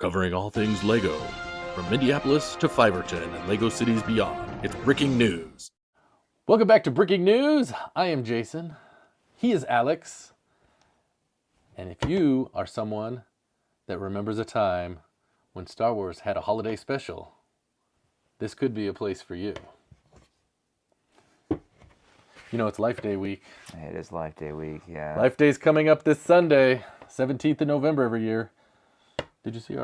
Covering all things LEGO, from Minneapolis to Fiverton and LEGO cities beyond. It's Bricking News. Welcome back to Bricking News. I am Jason. He is Alex. And if you are someone that remembers a time when Star Wars had a holiday special, this could be a place for you. You know, it's Life Day week. It is Life Day week, yeah. Life Day's coming up this Sunday, 17th of November every year. Did you see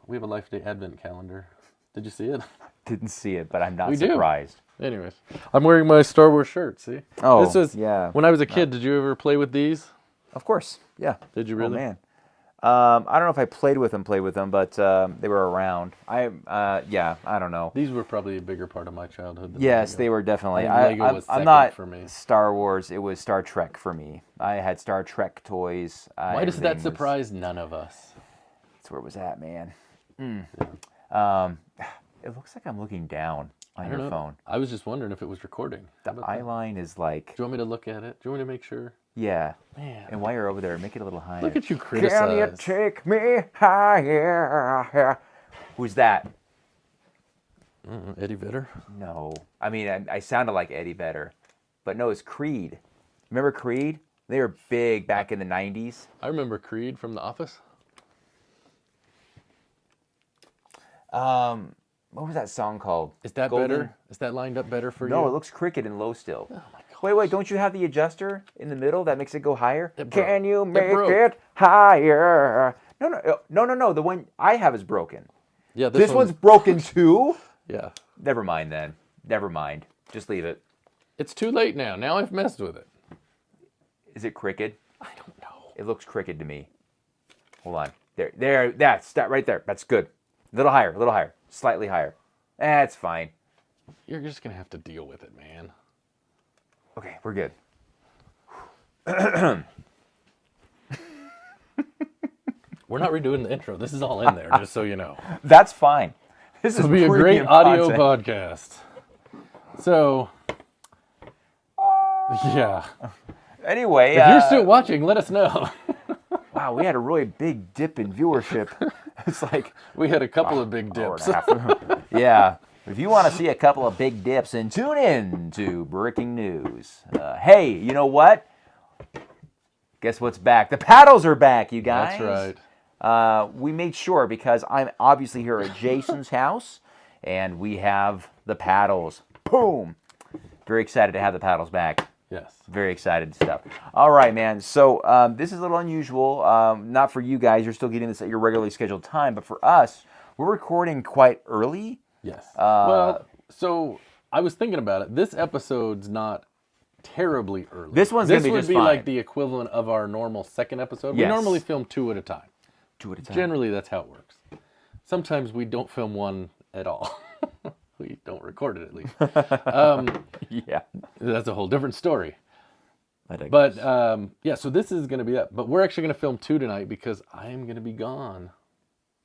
we have a Life Day Advent calendar. Did you see it? Didn't see it, but I'm not surprised. Anyways, I'm wearing my Star Wars shirt, see? Oh, this was, yeah. When I was a kid, did you ever play with these? Of course, yeah. Did you really? Oh, man. I don't know if I played with them, but they were around. I don't know. These were probably a bigger part of my childhood than Yes, they were definitely. Lego was I'm not for me. Star Wars, it was Star Trek for me. I had Star Trek toys. Why does that surprise none of us? That's where it was at, man. Yeah. It looks like I'm looking down on your phone. I was just wondering if it was recording. The eye line is like... Do you want me to look at it? Do you want me to make sure? Yeah. Man. And while you're over there, make it a little higher. Look at you criticize. Can you take me higher? Who's that? Eddie Vedder? No. I mean, I sounded like Eddie Vedder. But no, it's Creed. Remember Creed? They were big back in the 90s. I remember Creed from The Office. What was that song called? Is that better? Is that lined up better for you? No, it looks crooked and low still. Oh my gosh. Wait, don't you have the adjuster in the middle that makes it go higher? It broke. Can you make it higher? No. The one I have is broken. Yeah, this one's broken too? Yeah. Never mind then. Never mind. Just leave it. It's too late now. Now I've messed with it. Is it crooked? I don't know. It looks crooked to me. Hold on. There. That's that right there. That's good. A little higher. Slightly higher. That's fine. You're just going to have to deal with it, man. Okay, we're good. We're not redoing the intro. This is all in there, just so you know. That's fine. This will be a great audio podcast. So, yeah. Anyway, if you're still watching, let us know. Wow, we had a really big dip in viewership. It's like we had a couple of big dips. Yeah. If you want to see a couple of big dips, then tune in to Bricking News. Hey, you know what? Guess what's back? The paddles are back, you guys. That's right. We made sure because I'm obviously here at Jason's house, and we have the paddles. Boom! Very excited to have the paddles back. Yes. Very excited stuff. All right, man. So this is a little unusual. Not for you guys. You're still getting this at your regularly scheduled time. But for us, we're recording quite early. Yes. Well, so I was thinking about it. This episode's not terribly early. This one's going to be just fine. This would be like the equivalent of our normal second episode. Yes. We normally film 2 at a time. 2 at a time. Generally, that's how it works. Sometimes we don't film one at all. We don't record it, at least. Yeah. That's a whole different story. But yeah, so this is going to be that. But we're actually going to film 2 tonight because I am going to be gone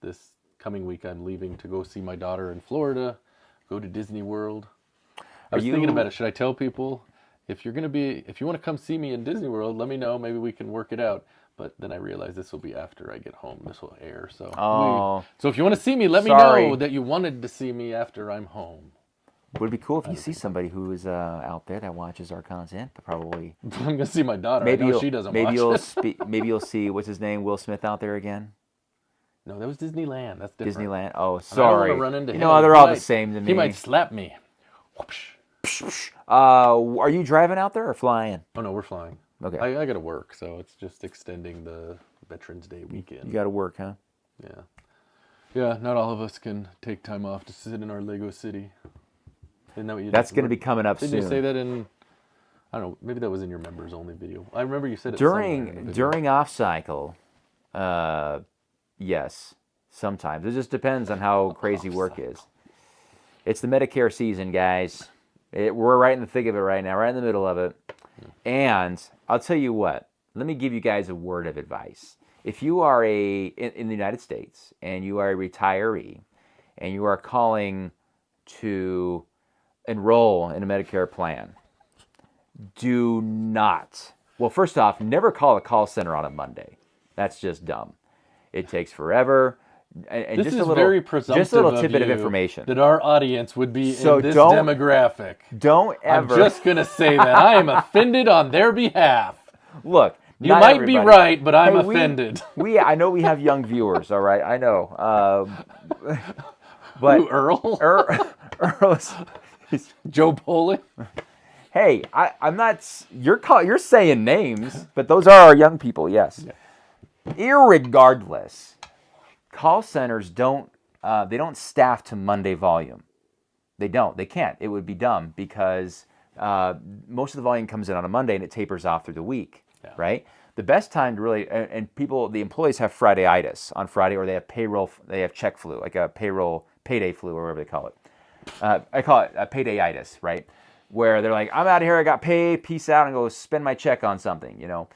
this coming week. I'm leaving to go see my daughter in Florida, go to Disney World. I was thinking about it. Should I tell people, if you want to come see me in Disney World, let me know. Maybe we can work it out. But then I realized this will be after I get home. This will air. So so if you want to see me, let me know that you wanted to see me after I'm home. Would it be cool if you see somebody who is out there that watches our content? But probably I'm gonna see my daughter. Maybe she doesn't. Watch. Maybe you'll see what's his name, Will Smith, out there again. No, that was Disneyland. That's different. Disneyland. Oh, sorry. I don't want to run into him. They're all the same to me. He might slap me. Are you driving out there or flying? Oh no, we're flying. Okay. I got to work, so it's just extending the Veterans Day weekend. You got to work, huh? Yeah. Yeah, not all of us can take time off to sit in our Lego city. Isn't that what you That's going to be coming up soon. Did you say that in, I don't know, maybe that was in your members only video. I remember you said it during off cycle. Yes, sometimes. It just depends on how crazy work is. It's the Medicare season, guys. We're right in the thick of it right now, right in the middle of it. And I'll tell you what, let me give you guys a word of advice. If you are in the United States and you are a retiree and you are calling to enroll in a Medicare plan, do not. Well, first off, never call a call center on a Monday. That's just dumb. It takes forever. And This just is a little, very presumptive just a little tidbit of you information. that our audience would be So in this don't- demographic. Don't ever I'm just going to say that. I am offended on their behalf. look. You not might everybody. be right, but I'm Hey, offended. I know we have young viewers. All right, I know. But Ooh, Earl? Earl's. Joe Poling? Hey, I'm not. You're saying names, but those are our young people. Yes. Yeah. Irregardless, call centers don't. They don't staff to Monday volume. They don't. They can't. It would be dumb because most of the volume comes in on a Monday and it tapers off through the week. Yeah. Right. The best time to really and people, the employees have Friday-itis on Friday, or they have payroll. They have check flu, like a payday flu, or whatever they call it. I call it a payday-itis, right? Where they're like, I'm out of here, I got paid, peace out, and go spend my check on something, you know.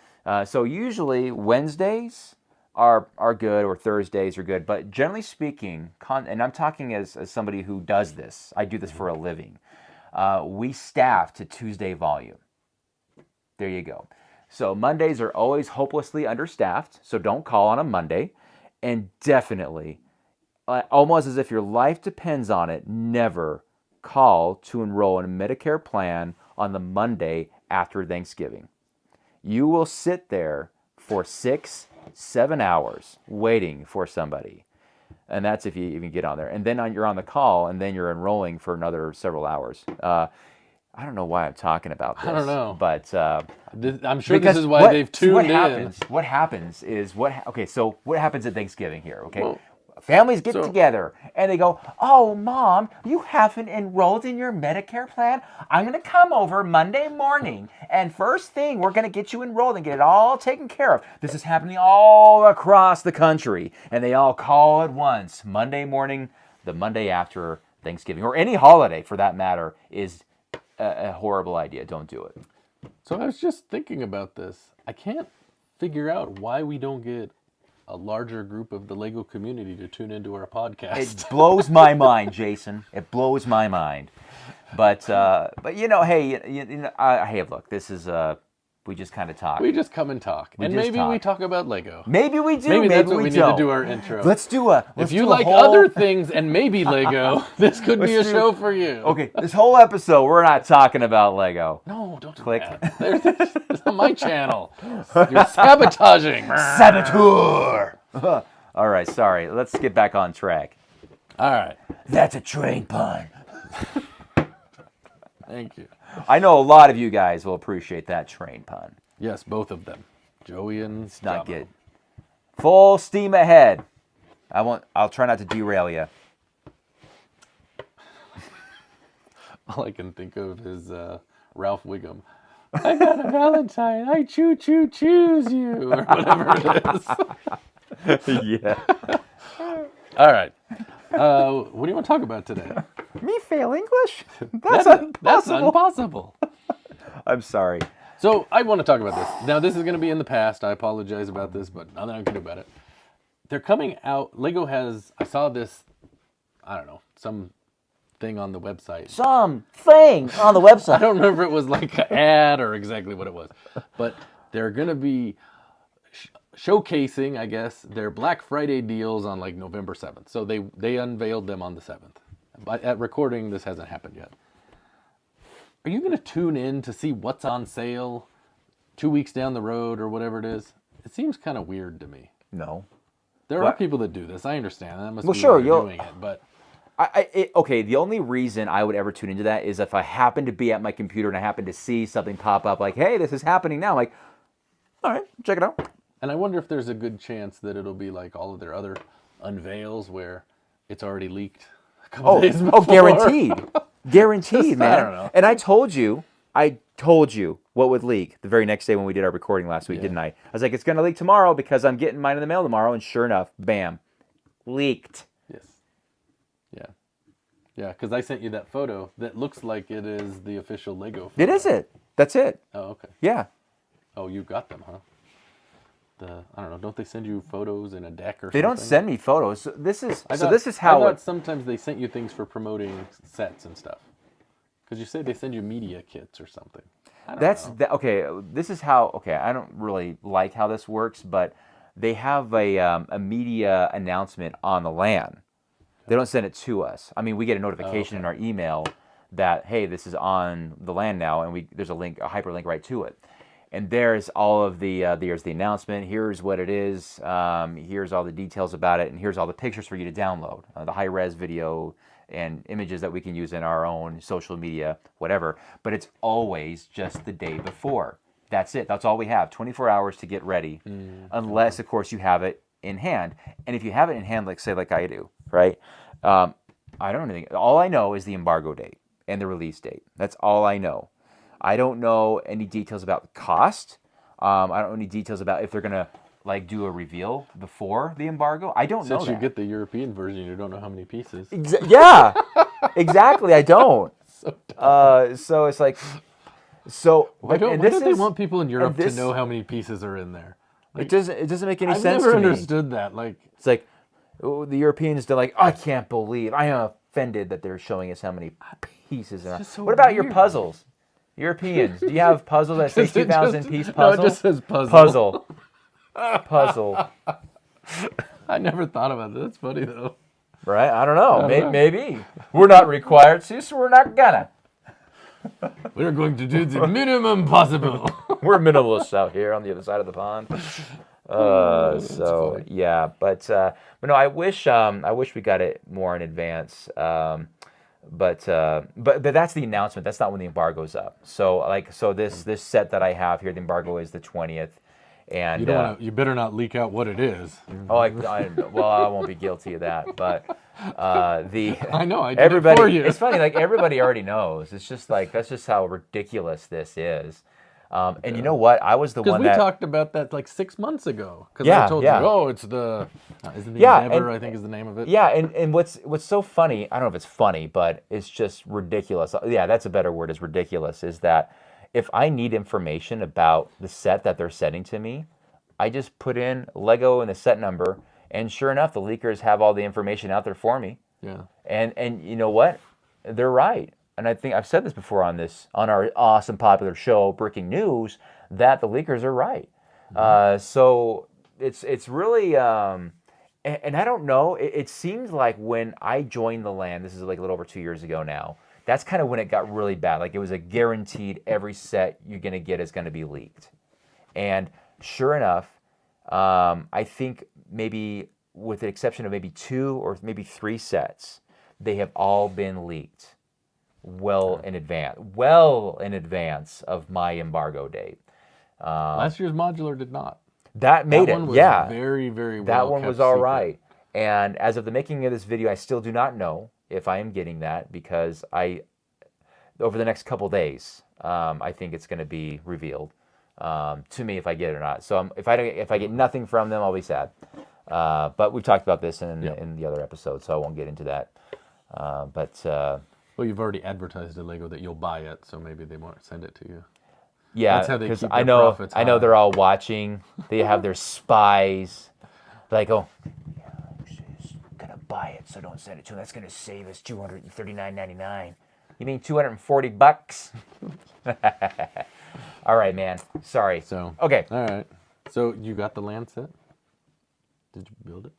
So usually Wednesdays are good, or Thursdays are good, but generally speaking, and I'm talking as somebody who does this, I do this for a living, we staff to Tuesday volume. There you go. So Mondays are always hopelessly understaffed, so don't call on a Monday, and definitely, almost as if your life depends on it, never call to enroll in a Medicare plan on the Monday after Thanksgiving. You will sit there for 6-7 hours waiting for somebody. And that's if you even get on there. And then you're on the call, and then you're enrolling for another several hours. I don't know why I'm talking about this. I don't know. But I'm sure this is why they've tuned in. What happens is, so what happens at Thanksgiving here, okay? Well, families get together, and they go, oh, Mom, you haven't enrolled in your Medicare plan? I'm going to come over Monday morning, and first thing, we're going to get you enrolled and get it all taken care of. This is happening all across the country, and they all call at once. Monday morning, the Monday after Thanksgiving, or any holiday for that matter, is a horrible idea. Don't do it. So I was just thinking about this. I can't figure out why we don't get a larger group of the Lego community to tune into our podcast. It blows my mind, Jason. It blows my mind. But you know, hey, hey, look, this is we just kind of talk. We just come and talk, and maybe we talk about Lego. Maybe we do. Maybe that's what we don't. need to do our intro. If you like other things and maybe Lego, this could be a show for you. Okay, this whole episode we're not talking about Lego. No, don't do Click. that. It's on my channel. You're sabotaging. Saboteur. All right, sorry. Let's get back on track. All right. That's a train pun. Thank you. I know a lot of you guys will appreciate that train pun. Yes, both of them. Joey and It's not Jamo. good. Full steam ahead. I'll try not to derail you. All I can think of is Ralph Wiggum. I got a Valentine. I choose you, or whatever it is. Yeah. All right. What do you want to talk about today? Me fail English? That's impossible. I'm sorry. So I want to talk about this. Now, this is going to be in the past. I apologize about this, but nothing I can do about it. They're coming out. Lego has, I saw this, I don't know, some thing on the website. Something on the website. I don't remember if it was like an ad or exactly what it was. But they're going to be showcasing, I guess, their Black Friday deals on like November 7th. So they unveiled them on the 7th. But at recording, this hasn't happened yet. Are you going to tune in to see what's on sale 2 weeks down the road or whatever it is? It seems kind of weird to me. No. There are people that do this. I understand. That must be sure, why they're doing it. But okay, the only reason I would ever tune into that is if I happen to be at my computer and I happen to see something pop up like, hey, this is happening now. I'm like, all right, check it out. And I wonder if there's a good chance that it'll be like all of their other unveils where it's already leaked a couple days before. Oh, guaranteed. Guaranteed, man. I don't know. And I told you what would leak the very next day when we did our recording last week, didn't I? I was like, it's going to leak tomorrow because I'm getting mine in the mail tomorrow. And sure enough, bam, leaked. Yes. Yeah. Yeah, because I sent you that photo that looks like it is the official Lego photo. It is it. That's it. Oh, okay. Yeah. Oh, you got them, huh? I don't know. Don't they send you photos in a deck or something? They don't send me photos. So this is I how thought sometimes they sent you things for promoting sets and stuff. Because you said they send you media kits or something. I don't know. Okay, this is how. Okay, I don't really like how this works, but they have a media announcement on the LAN. They don't send it to us. I mean, we get a notification in our email that, hey, this is on the LAN now, and there's a link, a hyperlink right to it. And there's all of there's the announcement. Here's what it is. Here's all the details about it, and here's all the pictures for you to download, the high-res video and images that we can use in our own social media, whatever. But it's always just the day before. That's it. That's all we have. 24 hours to get ready, unless, of course, you have it in hand. And if you have it in hand, like I do, right? I don't know anything. All I know is the embargo date and the release date. That's all I know. I don't know any details about the cost. I don't know any details about if they're gonna do a reveal before the embargo. I don't know. Since you get the European version, you don't know how many pieces. Yeah, exactly. I don't. So it's like, why don't they want people in Europe to know how many pieces are in there? It doesn't make any sense to me. I've never understood that. It's like the Europeans, they're like, I can't believe, I am offended that they're showing us how many pieces are. So what about weird. your puzzles? Europeans, do you have puzzles that say 2,000 piece puzzle? No, it just says puzzle. Puzzle. I never thought about that. That's funny though. Right? I don't know. Maybe. We're not required to, so we're not gonna. We're going to do the minimum possible. We're minimalists out here on the other side of the pond. Yeah, but no, I wish we got it more in advance. But that's the announcement. That's not when the embargo's up. So this set that I have here, the embargo is the 20th, and you better not leak out what it is. Oh, I won't be guilty of that. But I know I did everybody. It for you. It's funny, everybody already knows. It's just that's just how ridiculous this is. And you know what? I was the one that... Because we talked about that 6 months ago. Because I told you, it's the... Isn't the Endeavor, I think is the name of it? Yeah, and what's so funny, I don't know if it's funny, but it's just ridiculous. Yeah, that's a better word, is ridiculous, is that if I need information about the set that they're sending to me, I just put in Lego and the set number, and sure enough, the leakers have all the information out there for me. Yeah. And you know what? They're right. And I think I've said this before on our awesome popular show, Breaking News, that the leakers are right. Mm-hmm. So it's really, and I don't know, it seems like when I joined the LAN, this is a little over 2 years ago now, that's kind of when it got really bad. It was a guaranteed every set you're going to get is going to be leaked. And sure enough, I think maybe with the exception of maybe 2 or maybe 3 sets, they have all been leaked. Well in advance of my embargo date. Last year's modular did not. That made one was very, very well That one kept was all secret. right. And as of the making of this video, I still do not know if I am getting that because over the next couple days, I think it's going to be revealed to me if I get it or not. So if I get nothing from them, I'll be sad. But we've talked about this in the other episode, so I won't get into that. Well, you've already advertised to Lego that you'll buy it, so maybe they won't send it to you. Yeah, that's how they keep their profits high. I know they're all watching. They have their spies. Oh, yeah, she's gonna buy it, so don't send it to him. That's gonna save us $239.99. You mean $240? All right, man. Sorry. Okay. All right. So you got the LAN set? Did you build it?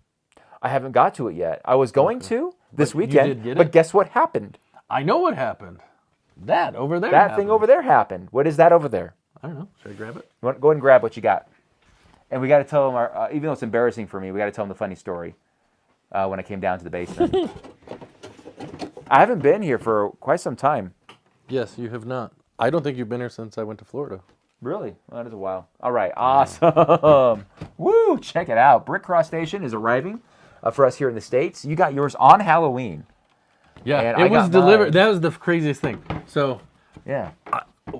I haven't got to it yet. I was going to this weekend, you did get but it? guess what happened? I know what happened. That over there. That thing over there happened. What is that over there? I don't know. Should I grab it? Go ahead and grab what you got. And we got to tell them, even though it's embarrassing for me, we got to tell them the funny story when I came down to the basement. I haven't been here for quite some time. Yes, you have not. I don't think you've been here since I went to Florida. Really? Well, that is a while. All right. Awesome. Woo! Check it out. Brick Cross Station is arriving for us here in the States. You got yours on Halloween. Yeah, and it was delivered. That was the craziest thing. So, yeah,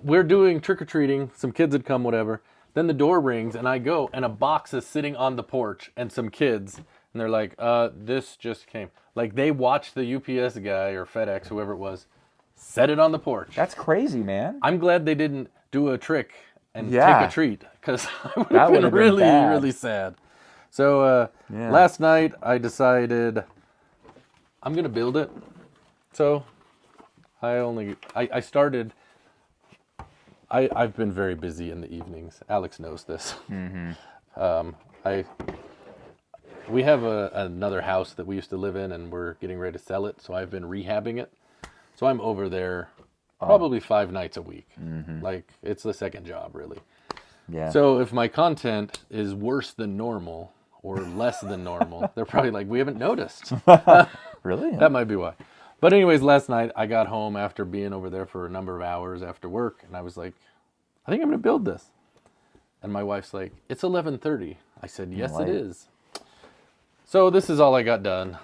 we're doing trick-or-treating. Some kids had come, whatever. Then the door rings, and I go, and a box is sitting on the porch, and some kids, and they're like, this just came. They watched the UPS guy or FedEx, whoever it was, set it on the porch. That's crazy, man. I'm glad they didn't do a trick and take a treat, because I would have been really, really sad. So, last night, I decided I'm going to build it. So, I started, I've been very busy in the evenings. Alex knows this. Mm-hmm. We have another house that we used to live in, and we're getting ready to sell it. So I've been rehabbing it. So I'm over there probably 5 nights a week. Like, it's the second job, really. Yeah. So if my content is worse than normal or less than normal, they're probably like, we haven't noticed. Really? That might be why. But anyways, last night I got home after being over there for a number of hours after work, and I was like, I think I'm going to build this. And my wife's like, it's 11:30. I said, yes, it is. So this is all I got done.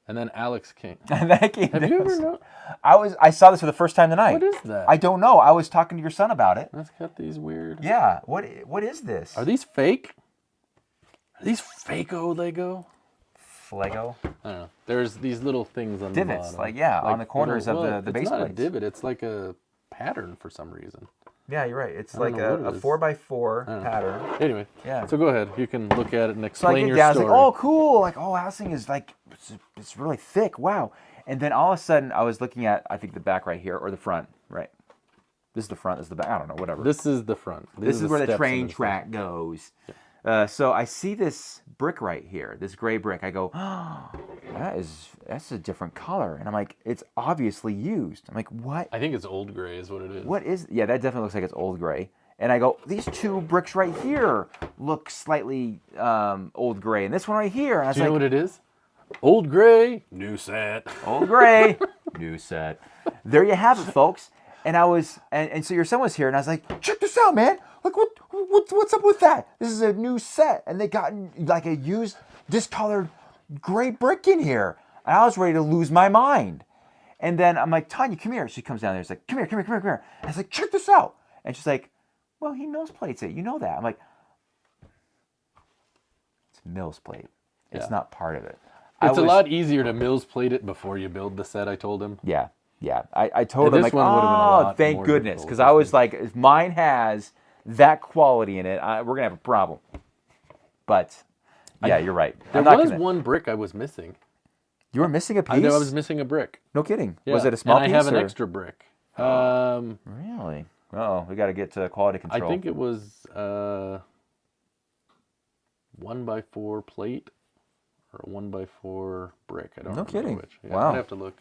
And then Alex came. That came. Have you ever known? I saw this for the first time tonight. What is that? I don't know. I was talking to your son about it. That's got these weird. Yeah. What is this? Are these fake? Are these fake-o Lego? Lego? I don't know. There's these little things on Divots, the like bottom. on the corners of the base It's not plates. a divot. It's like a pattern for some reason. Yeah, you're right. It's I don't like know a what it is. 4x4 pattern. Anyway, Yeah. so go ahead. You can look at it and So I explain get your down, I was story. like, oh, cool. Like, oh, this thing is like, it's really thick. Wow. And then all of a sudden, I was looking at, I think, the back right here, or the front, right? This is the front, this is the back. I don't know, whatever. This is the front. This is where the steps train into the track goes. So I see this brick right here, this gray brick. I go, oh, that's a different color. And I'm like, it's obviously used. I'm like, what? I think it's old gray is what it is. What is? Yeah, that definitely looks like it's old gray. And I go, these two bricks right here look slightly old gray, and this one right here. And I was Do you know like, what it is? Old gray, new set. old gray, new set. There you have it, folks. And I was, and so your son was here, and I was like, check this out, man. Like, what's up with that? This is a new set, and they got like a used, discolored gray brick in here. And I was ready to lose my mind. And then I'm like, Tanya, come here. She comes down there. She's like, come here. And I was like, check this out. And she's like, well, he nose plates it. You know that. I'm like, it's Mills plate. It's not part of it. It's a lot easier to Mills plate it before you build the set, I told him. Yeah. I told him, this like, one would've been a oh, lot thank more goodness. difficult, Because I was like, if mine has that quality in it, we're going to have a problem. But, yeah, you're right. There was one brick I was missing. You were missing a piece? I know I was missing a brick. No kidding. Yeah. Was it a small and piece? I have an or? extra brick. Really? Oh, we got to get to quality control. I think it was 1x4 plate or a 1x4 brick. I don't remember kidding. which. Yeah, Wow. I'd have to look.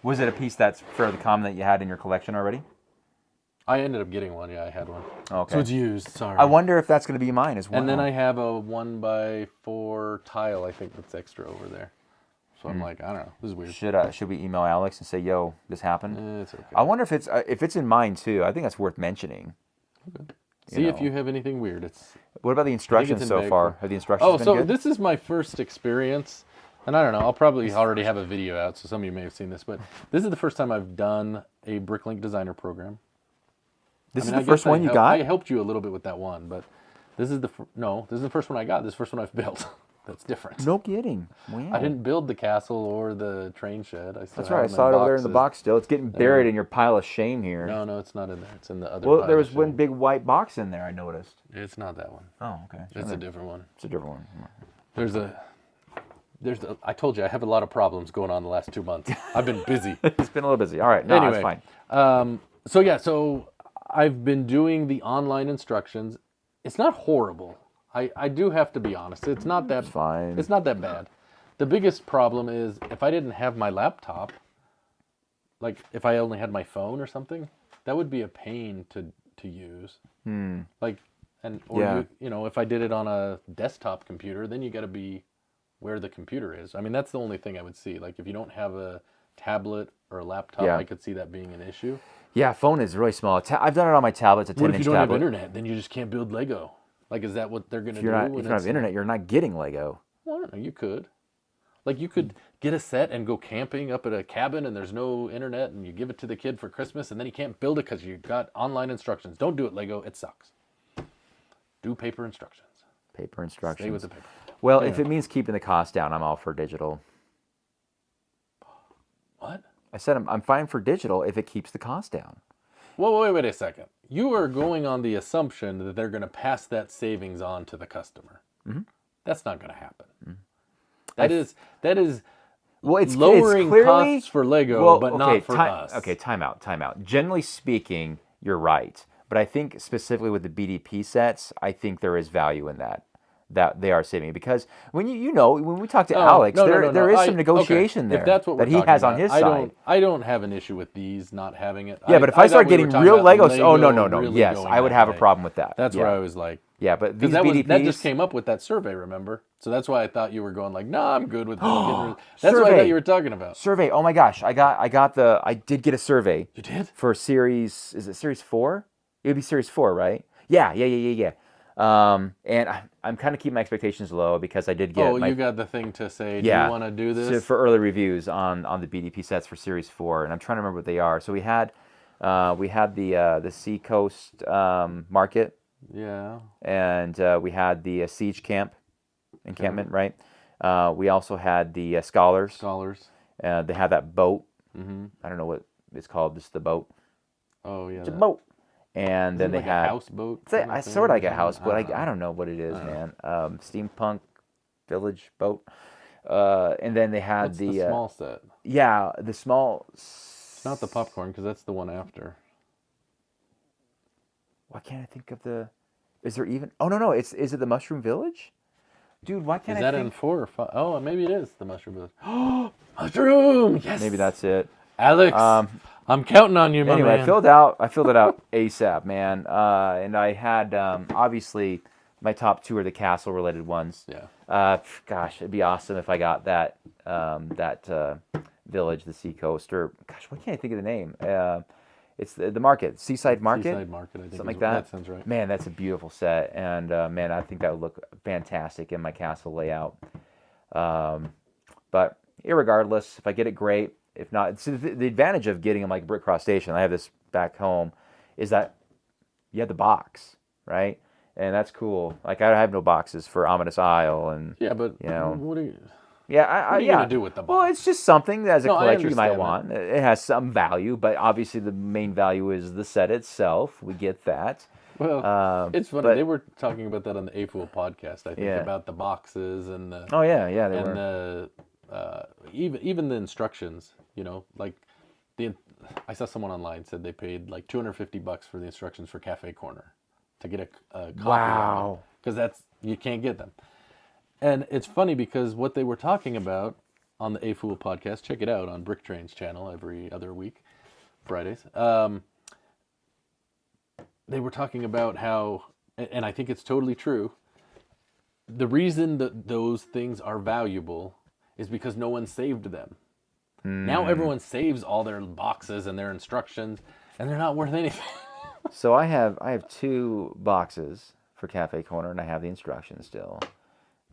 Was it a piece that's fairly common that you had in your collection already? I ended up getting one. Yeah, I had one. Okay. So it's used. Sorry. I wonder if that's going to be mine as well. And then I have a 1x4 tile, I think, that's extra over there. So I'm like, I don't know. This is weird. Should we email Alex and say, yo, this happened? It's okay. I wonder if it's in mine too. I think that's worth mentioning. Okay. See if you have anything weird. What about the instructions in so bag far? form. Have the instructions been good? This is my first experience. And I don't know, I'll probably already have a video out, so some of you may have seen this. But this is the first time I've done a Bricklink designer program. This is I the first guess one you got? I helped you a little bit with that one, but this is the first one I got. This is the first one I've built. That's different. No kidding. Wow. I didn't build the castle or the train shed. That's right. I saw it over there in the box still. It's getting buried in your pile of shame here. No, it's not in there. It's in the other. Well, there was pile of one shame. big white box in there, I noticed. It's not that one. Oh, okay. It's a different one. It's a different one. I told you I have a lot of problems going on the last 2 months. I've been busy. It's been a little busy. All right. No, Anyway, that's fine. So I've been doing the online instructions. It's not horrible. I do have to be honest. It's not that fine. It's not that bad. The biggest problem is if I didn't have my laptop, like if I only had my phone or something, that would be a pain to use. Like if I did it on a desktop computer, then you got to be where the computer is. I mean, that's the only thing I would see. Like if you don't have a tablet or a laptop, I could see that being an issue. Yeah, phone is really small. I've done it on my tablet. It's a 10-inch tablet. What if you don't have internet? Then you just can't build Lego. Like, is that what they're going to do? If you don't have internet, you're not getting Lego. Well, I don't know. You could. Like, you could get a set and go camping up at a cabin and there's no internet and you give it to the kid for Christmas and then he can't build it because you got online instructions. Don't do it, Lego. It sucks. Do paper instructions. Paper instructions. Stay with the paper. Well, if it means keeping the cost down, I'm all for digital. What? I said I'm fine for digital if it keeps the cost down. Well, wait a second. You are going on the assumption that they're going to pass that savings on to the customer. Mm-hmm. That's not going to happen. Mm-hmm. That is well, it's lowering clearly, costs for Lego, but not for us. us. Okay, time out. Generally speaking, you're right. But I think specifically with the BDP sets, I think there is value in that they are saving, because when when we talk to Alex, there is some negotiation there if that's what that we're he talking has about, on his side. I don't have an issue with these not having it. Yeah, but if I start thought we were getting talking real about Legos, oh no, really yes, going I would that have a way. problem with that. That's yeah. where I was like, yeah, but these because BDPs that just came up with that survey, remember? So that's why I thought you were going like, no, I'm good with this. That's what I Survey. thought you were talking about. Survey. Oh my gosh, I did get a survey. You did? For series, is it series 4? It would be series 4, right? Yeah. And I'm kind of keeping my expectations low because I did get. Oh, you got the thing to say. Do Yeah, you want to do this? for early reviews on the BDP sets for series 4, and I'm trying to remember what they are. So we had the Seacoast Market. Yeah. And we had the Siege encampment, right? We also had the Scholars. They had that boat. Mm-hmm. I don't know what it's called. Just the boat. Oh yeah. It's a boat. And then they like had a houseboat. It's sort of like a houseboat. I don't know what it is, man. Steampunk village boat. And then they had What's the small set. Yeah, the small. It's not the popcorn because that's the one after. Why can't I think of the? Is there even? Oh no! Is it the Mushroom Village? Dude, why can't I? Is that in 4 or 5? Oh, maybe it is the Mushroom Village. Oh, Mushroom! Yes. Maybe that's it. Alex, I'm counting on you, my anyway, man. I filled it out ASAP, man. And I had obviously my top 2 are the castle related ones. Yeah. Gosh, it'd be awesome if I got that village, the Seacoast, or gosh, why can't I think of the name? It's the market, Seaside Market. Seaside Market, I think. Something like that. That sounds right. Man, that's a beautiful set, and man, I think that would look fantastic in my castle layout. But irregardless, if I get it, great. If not, the advantage of getting them like Brick Cross Station, I have this back home, is that you have the box, right? And that's cool. Like I have no boxes for Ominous Isle, and yeah, but what are you? Yeah, what are you gonna do with the box? Well, it's just something that as a collector you might that. want. It has some value, but obviously the main value is the set itself. We get that. Well, it's funny. They were talking about that on the AFOOL podcast. I think about the boxes and the. Oh yeah, they and were. the even the instructions. You know, like I saw someone online said they paid like $250 for the instructions for Cafe Corner to get a copy. Wow. Because you can't get them. And it's funny because what they were talking about on the AFOOL podcast, check it out on Brick Train's channel every other week, Fridays. They were talking about how, and I think it's totally true, the reason that those things are valuable is because no one saved them. Now everyone saves all their boxes and their instructions, and they're not worth anything. So I have 2 boxes for Cafe Corner, and I have the instructions still.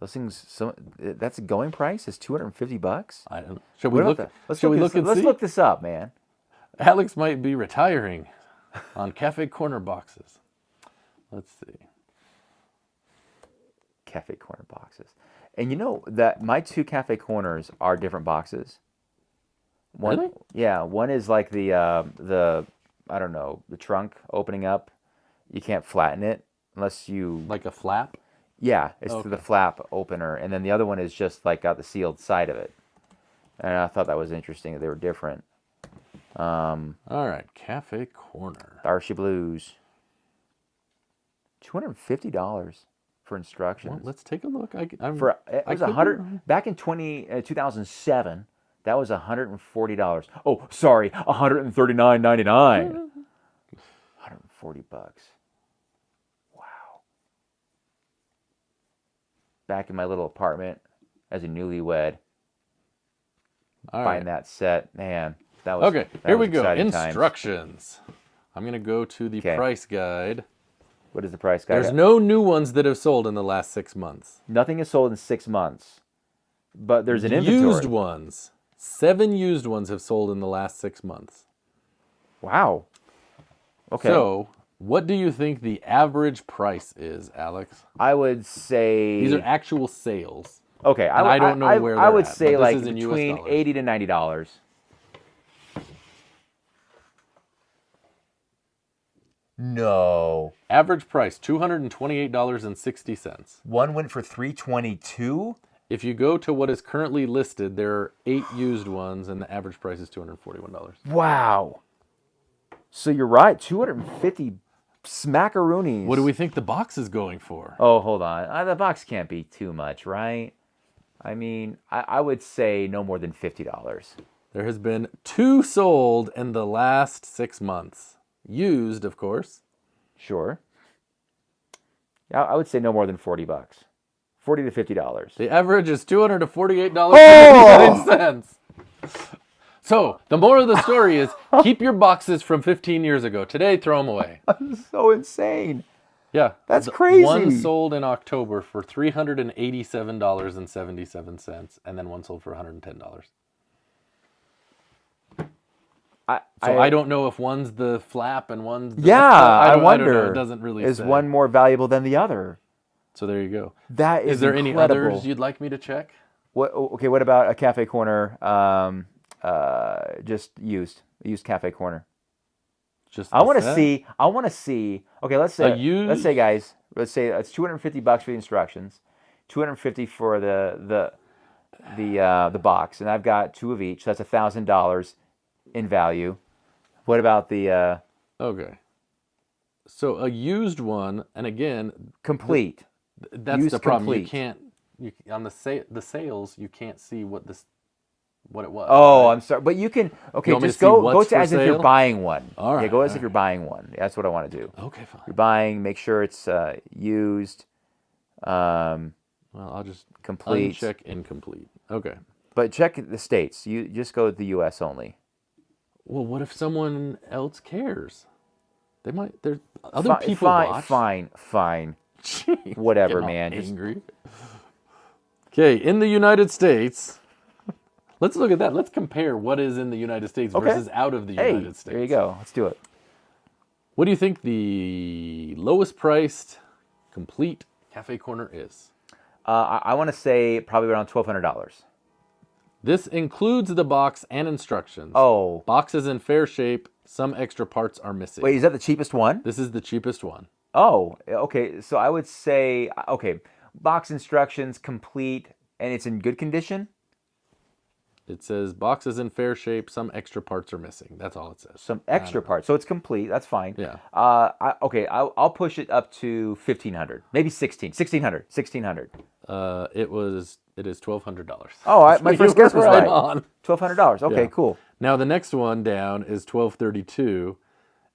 Those things, that's a going price? Is $250? I don't know. Should we look? Let's look this up, man. Alex might be retiring on Cafe Corner boxes. Let's see. Cafe Corner boxes. And you know that my 2 Cafe Corners are different boxes. One, really? Yeah, one is like the I don't know, the trunk opening up. You can't flatten it unless you... Like a flap? Yeah, it's through the flap opener. And then the other one is just like got the sealed side of it. And I thought that was interesting that they were different. All right, Cafe Corner. Darcy Blues. $250 for instructions. Well, let's take a look. It was 100 back in 2007. That was $140. Oh, sorry, $139.99. $140. Wow. Back in my little apartment as a newlywed, buying that set, man, that was okay. Here we go. Times. Instructions. I'm gonna go to the price guide. What is the price guide? There's no new ones that have sold in the last 6 months. Nothing is sold in 6 months, but there's an inventory. Used ones. 7 used ones have sold in the last 6 months. Wow. Okay. So, what do you think the average price is, Alex? I would say these are actual sales. Okay, I don't know where they're I would at, say but like this is in between US $80 to $90. No. Average price $228.60. One went for $322. If you go to what is currently listed, there are 8 used ones, and the average price is $241. Wow. So you're right, $250. smackaroonies. What do we think the box is going for? Oh, hold on. The box can't be too much, right? I mean, I would say no more than $50. There has been 2 sold in the last 6 months. Used, of course. Sure. Yeah, I would say no more than $40. $40 to $50. The average is $248.59. So, the moral of the story is keep your boxes from 15 years ago. Today, throw them away. So insane. Yeah. That's crazy. One sold in October for $387.77, and then one sold for $110. I don't know if one's the flap and one's the... I wonder. I don't know. It doesn't really Is say. one more valuable than the other? So there you go. That is there incredible. any others you'd like me to check? Okay, what about a cafe corner? Just used cafe corner. I want to see. Okay, let's say guys. Let's say it's $250 for the instructions, $250 for the box, and I've got 2 of each. So that's $1,000 in value. What about the? Okay. So a used one, and again, complete. That's used the problem. Complete. You can't. On the sales, you can't see what it was. Oh, right? I'm sorry, but you can. Okay, You want me just to see go what's to for as if you're sale? buying one. All right. Yeah, go as if you're buying one. That's what I want to do. Okay, fine. You're buying. Make sure it's used. Well, I'll just complete. Uncheck incomplete. Okay. But check the states. You just go to the U.S. only. Well, what if someone else cares? They might. There's other people watch. Fine. Jeez, Whatever, getting all man. Angry. Okay, in the United States, let's look at that. Let's compare what is in the United States versus out of the United States. There you go. Let's do it. What do you think the lowest priced complete cafe corner is? I want to say probably around $1,200. This includes the box and instructions. Oh. Box is in fair shape. Some extra parts are missing. Wait, is that the cheapest one? This is the cheapest one. Oh, okay. So I would say, box instructions complete, and it's in good condition? It says box is in fair shape. Some extra parts are missing. That's all it says. Some extra parts. So it's complete. That's fine. Yeah. I'll push it up to $1,500. Maybe $1,600. It is $1,200. Oh, my first guess was right. On. $1,200. Okay, Yeah. cool. Now the next one down is $1,232,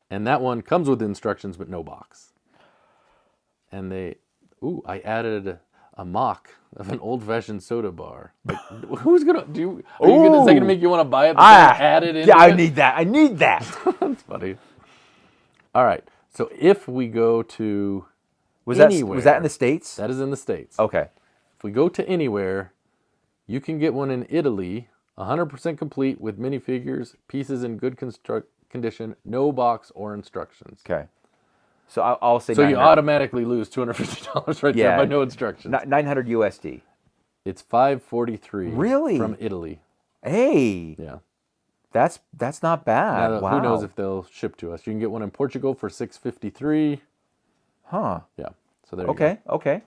and that one comes with instructions but no box. And I added a mock of an old-fashioned soda bar. Like, who's gonna do? Is that gonna make you want to buy it? Add it in. Yeah, I need that. That's funny. All right. So if we go to was anywhere, that in the States? That is in the States. Okay. If we go to anywhere, you can get one in Italy, 100% complete with minifigures, pieces in good condition, no box or instructions. Okay. So I'll say. So you automatically lose $250 right there by no instructions. 900 USD. It's $543. Really? From Italy. Hey. Yeah. That's not bad. Now, wow. Who knows if they'll ship to us? You can get one in Portugal for $653. Huh. Yeah. So there you go. Okay.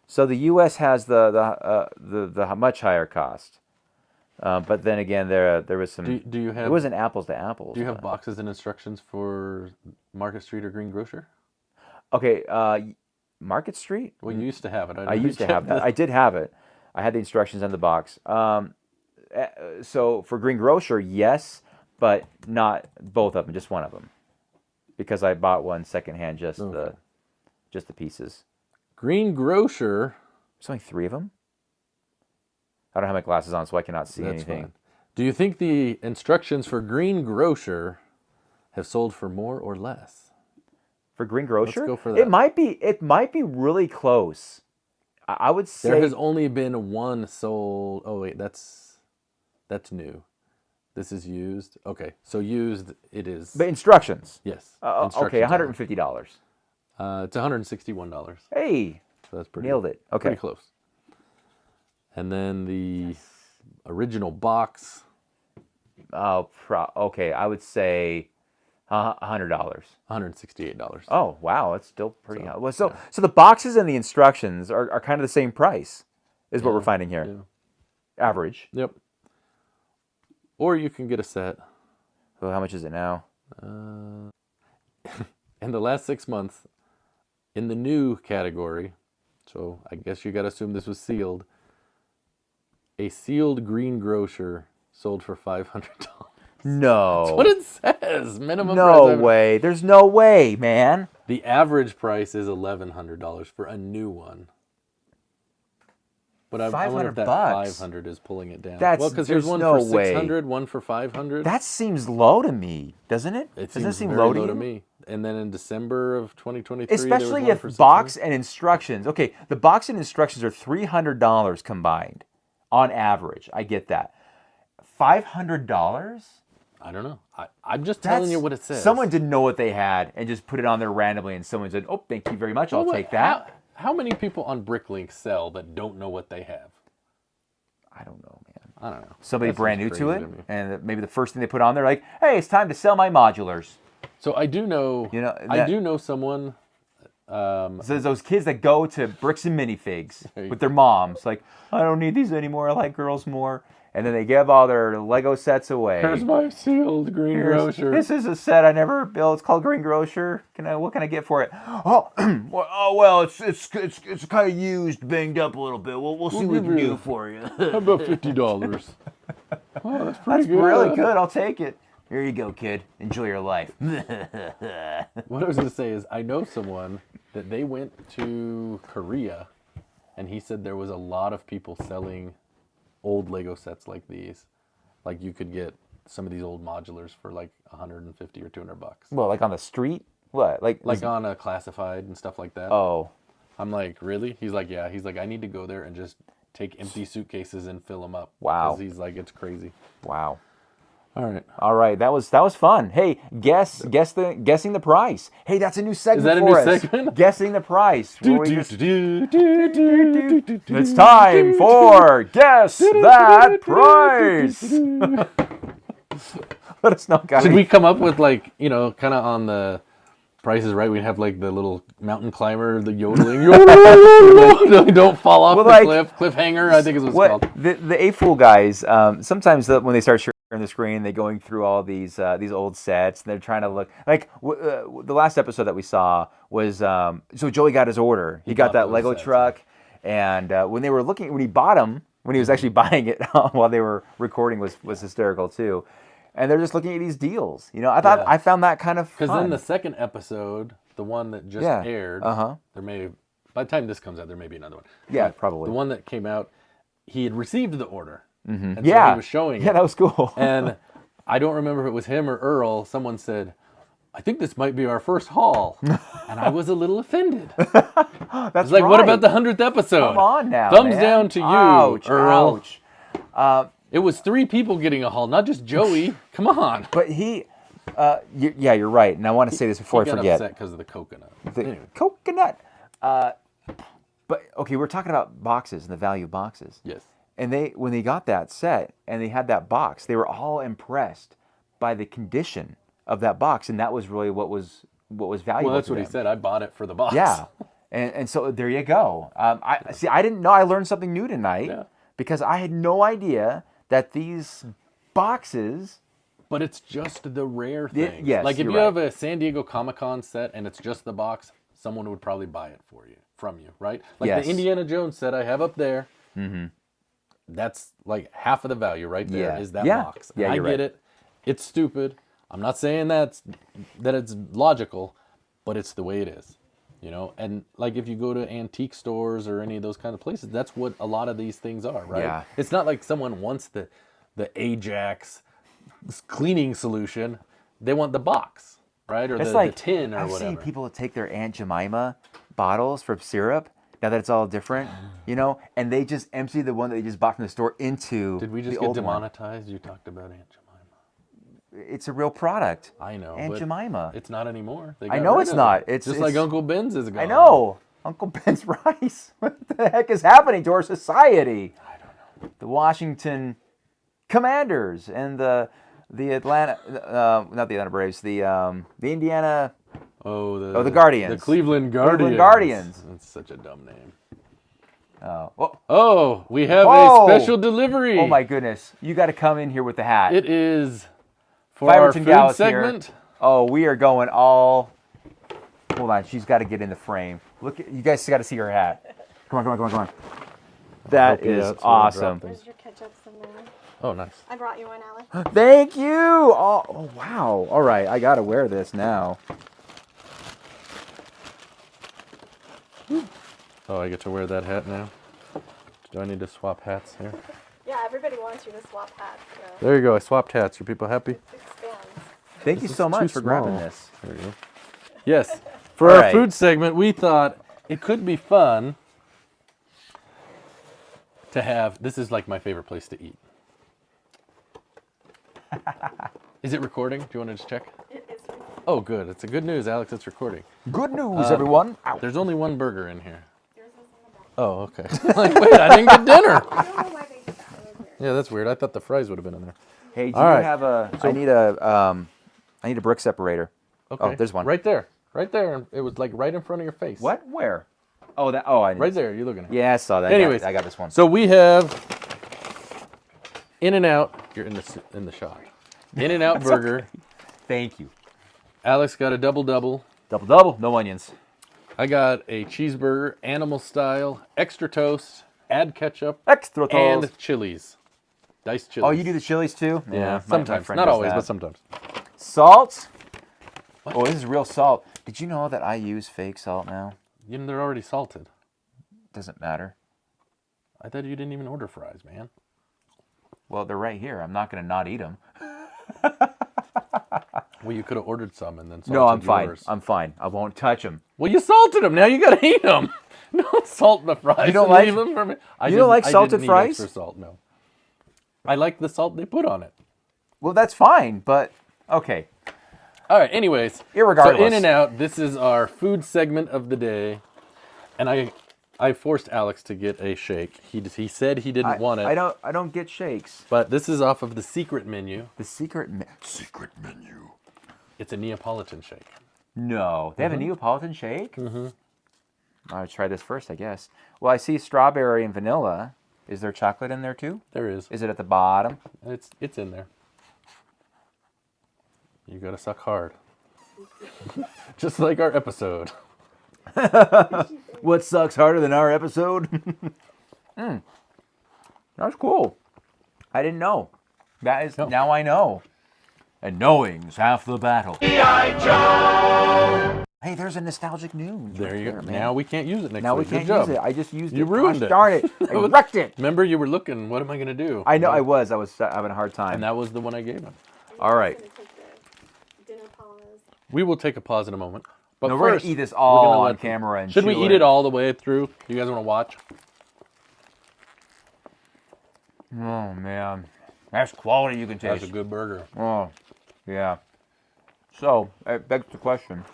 So the U.S. has the much higher cost. But then again, there was some. Do you have? It wasn't apples to apples. Do you have boxes and instructions for Market Street or Green Grocer? Okay, Market Street. Well, you used to have it. I used to have that. I did have it. I had the instructions in the box. So for Green Grocer, yes, but not both of them, just one of them, because I bought one secondhand, just the pieces. Green Grocer. There's only 3 of them. I don't have my glasses on, so I cannot see anything. Fine. Do you think the instructions for Green Grocer have sold for more or less? For Green Grocer? Let's go for that. It might be really close. I would say there has only been one sold. Oh wait, that's new. This is used. Okay, so used it is. But instructions. Yes. Okay, $150. It's $161. Hey. So that's pretty. Nailed it. Okay. Pretty close. And then the original box. Okay, I would say $100. $168. Oh, wow, that's still pretty high. So the boxes and the instructions are kind of the same price, is what we're finding here. Yeah. Average. Yep. Or you can get a set. So how much is it now? in the last 6 months, in the new category, so I guess you got to assume this was sealed, a sealed green grocer sold for $500. No. That's what it says. Minimum No price. way. There's no way, man. The average price is $1,100 for a new one. But I wonder if that $500 $500 is pulling it down. That's- Well, because here's there's one no for way. $600, one for $500. That seems low to me, doesn't it? It Doesn't it seems seem very low low to to you? me. And then in December of 2023, Especially there was one for if box $600. and instructions. Okay, the box and instructions are $300 combined on average. I get that. $500? I don't know. I'm just telling you what it says. Someone didn't know what they had and just put it on there randomly, and someone said, "Oh, thank you very much. I'll take that." How many people on Bricklink sell that don't know what they have? I don't know, man. I don't know. Somebody That brand new seems to it, crazy me. and maybe the first thing they put on there, like, "Hey, it's time to sell my modulars." So I do know. I do know someone. So there's those kids that go to Bricks and Minifigs There you with their moms, like, "I don't need these anymore. I like girls more." And then they give all their Lego sets away. Here's my sealed green grocer. This is a set I never built. It's called Green Grocer. What can I get for it? Oh, well, it's kind of used, banged up a little bit. We'll see what we can do for you. How about $50? Oh, that's pretty That's good. really good. I'll take it. Here you go, kid. Enjoy your life. What I was going to say is I know someone that they went to Korea, and he said there was a lot of people selling old Lego sets like these. Like you could get some of these old modulars for like 150 or $200. Well, like on the street? What? Like on a classified and stuff like that. Oh. I'm like, really? He's like, yeah. He's like, I need to go there and just take empty suitcases and fill them up. Wow. 'Cause he's like, it's crazy. Wow. All right. That was fun. Hey, guessing the price. Hey, that's a new segment Is that a for new us. segment? Guessing the price. Where we just- It's It's time for Guess That Price. Let us know, guys. Should we come up with like, kind of on the Price is Right, we'd have like the little mountain climber, the yodeling. Don't fall off the cliffhanger, I think is what it's called. The A-Fool guys, sometimes when they start sharing the screen, they're going through all these old sets, and they're trying to look like the last episode that we saw was so Joey got his order. He got that Lego truck, and when he bought them, when he was actually buying it while they were recording was hysterical too. And they're just looking at these deals. I found that kind of fun. Because then the second episode, the one that just aired, there may, by the time this comes out, there may be another one. Yeah, but probably. The one that came out, he had received the order. Mm-hmm. And so he was showing it. Yeah, that was cool. And I don't remember if it was him or Earl. Someone said, I think this might be our first haul. And I was a little offended. That's like, right. what about the 100th episode? Come on now, Thumbs man. down to you, Ouch, Earl. Ouch. It was 3 people getting a haul, not just Joey. Come on. But you're right. And I want to say this before I forget. Upset because of the coconut. The coconut. But okay, we're talking about boxes and the value of boxes. Yes. And when they got that set and they had that box, they were all impressed by the condition of that box, and that was really what was valuable. Well, that's to what them. he said. I bought it for the box. Yeah, and so there you go. I didn't know. I learned something new tonight because I had no idea that these boxes. But it's just the rare thing. Yes, like if you're you right. have a San Diego Comic-Con set and it's just the box, someone would probably buy it from you, right? Like Yes. the Indiana Jones set I have up there. Mm-hmm. That's like half of the value right there is that Yeah. box. Yeah, I you're get right. it. It's stupid. I'm not saying that it's logical, but it's the way it is. And like if you go to antique stores or any of those kind of places, that's what a lot of these things are, right? Yeah. It's not like someone wants the Ajax cleaning solution. They want the box, right? Or It's the like tin or I've whatever. seen people take their Aunt Jemima bottles for syrup. Now that it's all different, and they just empty the one that they just bought from the store into Did we just the get old one. demonetized? You talked about Aunt Jemima. It's a real product. I know. Aunt but Jemima. It's not anymore. They I got know rid it's of not. it. It's like Uncle Ben's is gone. I know. Uncle Ben's rice. What the heck is happening to our society? I don't know. The Washington Commanders and the Atlanta, not the Atlanta Braves, the Indiana. The Guardians. The Cleveland Guardians. Cleveland Guardians. That's such a dumb name. Oh, Oh, we have Whoa. a special delivery. oh my goodness! You got to come in here with the hat. It is for our Fiverton food Gals segment. here. Oh, we are going all Hold on, she's got to get in the frame. Look, you guys got to see her hat. Come on. That Help you is out so I don't drop awesome. things. There's your ketchup some there. Oh, nice. I brought you one, Alex. Thank you. Oh, wow. All right, I got to wear this now. Oh, I get to wear that hat now. Do I need to swap hats here? Yeah, everybody wants you to swap hats. So There you go. I swapped hats. Are people happy? it expands. Thank you This so is much too for grabbing small. this. There you go. Yes. For All our right. food segment, we thought it could be fun to have. This is like my favorite place to eat. Is it recording? Do you want to just check? It is. Oh, good. It's a good news, Alex. It's recording. Good news, everyone. Ow. There's only one burger in here. Yours is in the back. Oh, okay. Like, wait, I didn't get dinner. I don't know why they did that. It was weird. Yeah, that's weird. I thought the fries would have been in there. Hey, do All you right. have a? So- I need a brick separator. Okay. Oh, there's one. Right there. Right there. It was like right in front of your face. What? Where? Oh, that. Oh, I. Right there. You're looking at it. Yeah, I saw that. Anyways, I got this one. So we have In-N-Out. You're in the shot. In-N-Out burger. Thank you. Alex got a double. Double, no onions. I got a cheeseburger, animal style, extra toast, add ketchup, Extra toast. and chilies. Diced chilies. Oh, you do the chilies too? Yeah, my sometimes. friend Not does always, that. but sometimes. Salt. Oh, this is real salt. Did you know that I use fake salt now? You know, they're already salted. Doesn't matter. I thought you didn't even order fries, man. Well, they're right here. I'm not going to not eat them. Well, you could have ordered some and then salted No, I'm fine. yours. I'm fine. I won't touch them. Well, you salted them. Now you got to eat them. Don't salt the fries. You don't and like- leave them for me. you don't like I salted didn't need fries? Extra salt, no. I like the salt they put on it. Well, that's fine, but okay. All right. Anyways, Irregardless. so In-N-Out. This is our food segment of the day, and I forced Alex to get a shake. He said he didn't want it. I don't get shakes. But this is off of the secret menu. The secret menu. It's a Neapolitan shake. No, they have a Neapolitan shake. Mm-hmm. I'll try this first, I guess. Well, I see strawberry and vanilla. Is there chocolate in there too? There is. Is it at the bottom? It's in there. You gotta suck hard. Just like our episode. What sucks harder than our episode? That's cool. I didn't know. That is now I know. And knowing's half the battle. Hey, there's a nostalgic news. There right you go. man. Now we can't use it next Now we week. can't Good job. use it. I just used it. You ruined Gosh it. Darn it. I wrecked it. Remember, you were looking, what am I gonna do? I know I was having a hard time. And that was the one I gave him. All right. I'm gonna take the dinner pause. We will take a pause in a moment. But No, we're first, gonna eat this we're all gonna on let- camera and Should we chew eat it all the way through? You guys want to watch? Oh man. That's quality you can taste. That's a good burger. Oh, yeah. So, it begs the question.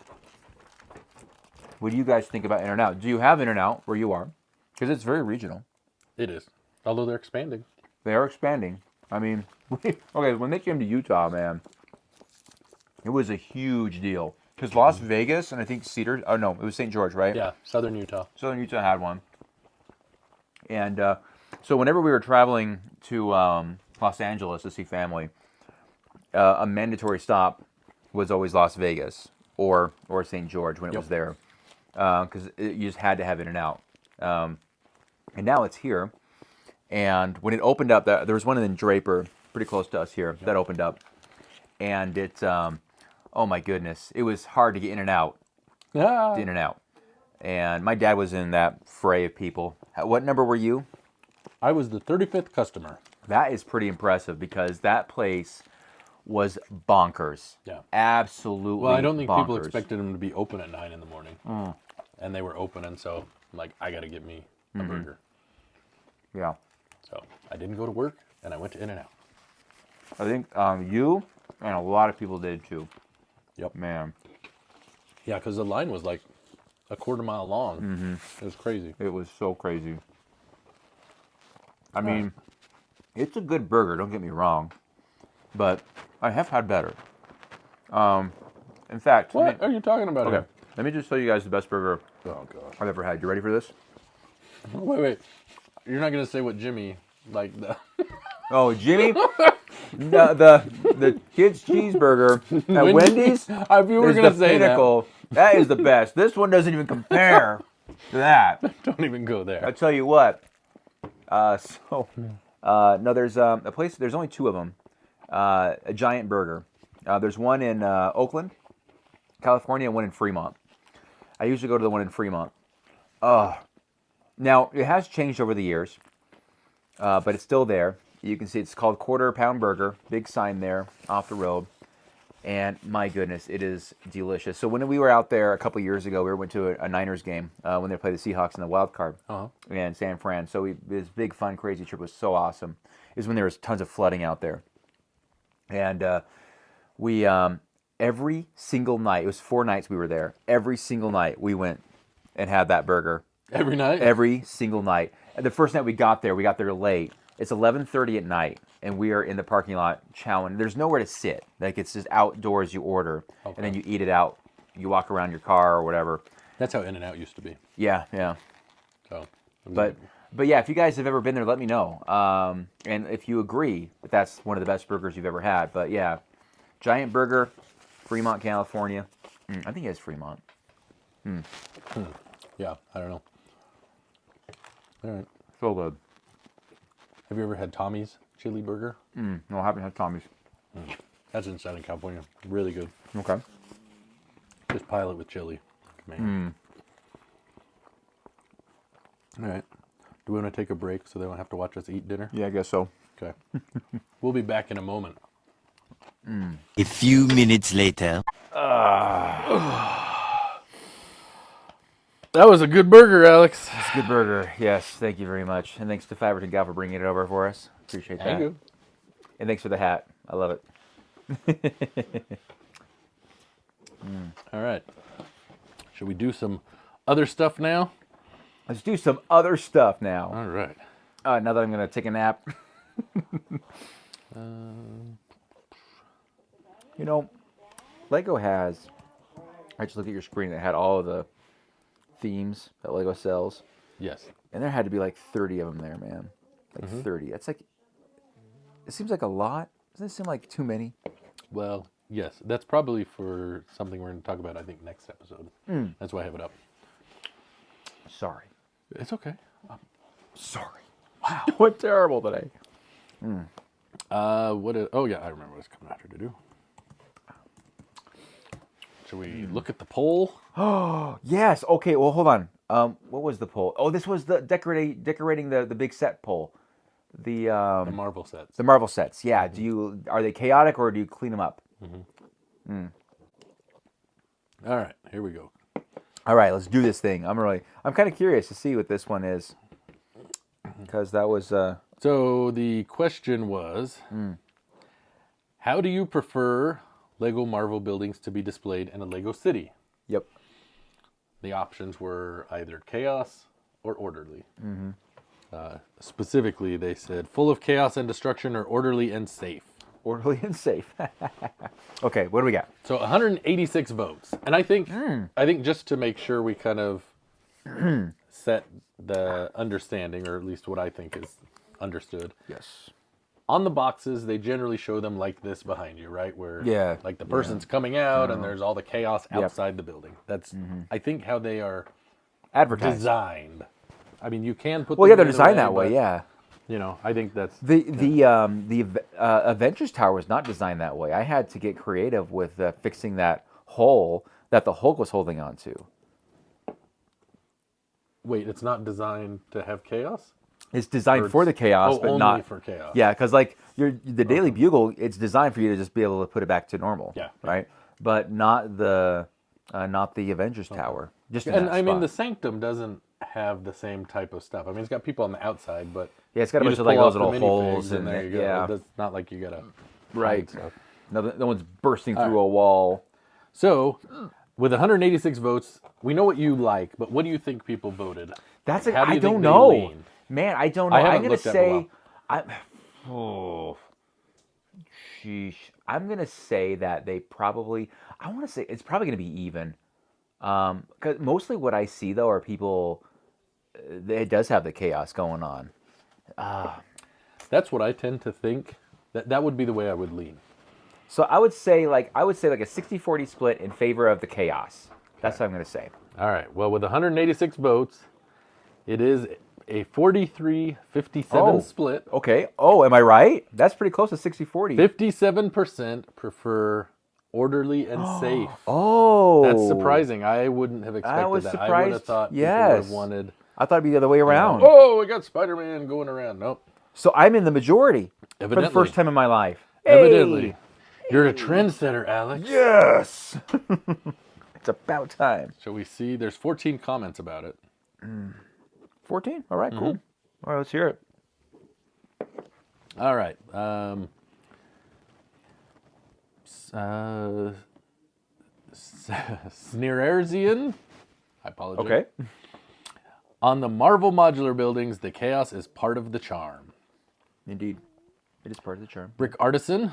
What do you guys think about In-N-Out? Do you have In-N-Out where you are? Because it's very regional. It is. Although they're expanding. They are expanding. I mean, okay, when they came to Utah, man, it was a huge deal. Because Las Vegas and I think Cedar, oh no, it was St. George, right? Yeah, Southern Utah. Southern Utah had one. And so whenever we were traveling to Los Angeles to see family, a mandatory stop was always Las Vegas or St. George when it was there. Because you just had to have In-N-Out. And now it's here. And when it opened up, there was one in Draper, pretty close to us here, that opened up. And it, oh my goodness, it was hard to get in and out. Ah. In and out. And my dad was in that fray of people. What number were you? I was the 35th customer. That is pretty impressive because that place was bonkers. Yeah. Absolutely Well, I don't think people bonkers. expected them to be open at 9 in the morning. And they were open, and so I'm like, I got to get me a burger. Yeah. So I didn't go to work, and I went to In-N-Out. I think you and a lot of people did too. Yep. Man, Yeah, because the line was like a quarter mile long. It was crazy. it was so crazy. I mean, it's a good burger, don't get me wrong. But I have had better. In fact, What are you talking about okay, here? let me just show you guys the best burger Oh, gosh. I've ever had. You ready for this? Wait. You're not going to say what Jimmy, like, the... Oh, Jimmy, the kids' cheeseburger at Wendy's If you were is going the to say pinnacle That is the best. This one doesn't even compare to that. Don't even go there. I'll tell you what. No, there's a place. There's only two of them. A Giant Burger. There's one in Oakland, California, and one in Fremont. I usually go to the one in Fremont. Now, it has changed over the years, but it's still there. You can see it's called Quarter Pound Burger. Big sign there off the road. And my goodness, it is delicious. So when we were out there a couple years ago, we went to a Niners game when they played the Seahawks in the wild card in San Fran. So this big, fun, crazy trip was so awesome. It was when there was tons of flooding out there. And we, every single night, it was 4 nights we were there. Every single night we went and had that burger. Every night? Every single night. And the first night we got there late. It's 11:30 at night, and we are in the parking lot chowing. There's nowhere to sit. Like, it's just outdoors you order, and then you eat it out. You walk around your car or whatever. That's how In-N-Out used to be. Yeah. So, But yeah, if you guys have ever been there, let me know. And if you agree that that's one of the best burgers you've ever had. But yeah, Giant Burger, Fremont, California. I think it is Fremont. Yeah, I don't know. All right. So good. Have you ever had Tommy's chili burger? No, I haven't had Tommy's. That's in Southern California. Really good. Okay. Just pile it with chili. Man. All right. Do we want to take a break so they don't have to watch us eat dinner? Yeah, I guess so. Okay. We'll be back in a moment. A few minutes later. That was a good burger, Alex. It's a good burger. Yes, thank you very much. And thanks to Fiverr Gal for bringing it over for us. Appreciate that. Thank you. And thanks for the hat. I love it. All right. Should we do some other stuff now? Let's do some other stuff now. All right. Now that I'm going to take a nap. You know, Lego has, I just look at your screen, it had all of the themes that Lego sells. Yes. And there had to be like 30 of them there, man. Like 30. That's like, it seems like a lot. Doesn't it seem like too many? Well, yes. That's probably for something we're going to talk about, I think, next episode. That's why I have it up. Sorry. It's okay. Sorry. Wow. What terrible today. Oh, yeah, I remember what it's coming after to do. Should we look at the poll? Oh, yes. Okay, well, hold on. What was the poll? Oh, this was the decorating the big set poll. The Marvel sets. The Marvel sets. Yeah. Are they chaotic or do you clean them up? All right, here we go. All right, let's do this thing. I'm kind of curious to see what this one is. Because that was So the question was, how do you prefer Lego Marvel buildings to be displayed in a Lego city? Yep. The options were either chaos or orderly. Specifically, they said full of chaos and destruction or orderly and safe. Orderly and safe. Okay, what do we got? So 186 votes. And I think just to make sure we kind of set the understanding, or at least what I think is understood. Yes. On the boxes, they generally show them like this behind you, right? Where like the person's coming out and there's all the chaos outside the building. That's I think how they are Advertised. designed. I mean, you can put Well, them yeah, they're either designed that way. but, Yeah. You know, I think that's The Avengers Tower was not designed that way. I had to get creative with fixing that hole that the Hulk was holding on to. Wait, it's not designed to have chaos? It's designed for the chaos, but only not for chaos. Yeah, because like the Daily Bugle, it's designed for you to just be able to put it back to normal. Yeah. Right. But not the Avengers Tower. Just in And that I mean, spot. the Sanctum doesn't have the same type of stuff. I mean, it's got people on the outside, but Yeah, it's got a you bunch just of like pull those off the little holes minifigs and there you go. Yeah. It's not like you gotta Right. hide stuff. No one's bursting through a wall. So, with 186 votes, we know what you like, but what do you think people voted? That's How do I you don't think they know. lean? Man, I don't know. I haven't I'm gonna looked at it in a say sheesh. I'm gonna say that they probably I wanna say it's probably gonna be even. Cause mostly what I see though are people it does have the chaos going on. That's what I tend to think. That would be the way I would lean. So I would say like a 60-40 split in favor of the chaos. That's what I'm going to say. All right. Well, with 186 votes, it is a 43-57 split. Okay. Oh, am I right? That's pretty close to 60-40. 57% prefer orderly and safe. Oh. That's surprising. I wouldn't have expected I was that. surprised. I would have thought people would Yes. have wanted. I thought it'd be the other way around. Oh, we got Spider-Man going around. Nope. So I'm in the majority for Evidently. the first time in my life. Evidently. Hey! You're a trendsetter, Alex. Yes. It's about time. Shall we see? There's 14 comments about it. 14? All right, cool. All right, let's hear it. All right. Sneererzian. I apologize. Okay. On the Marvel modular buildings, the chaos is part of the charm. Indeed. It is part of the charm. Brick Artisan.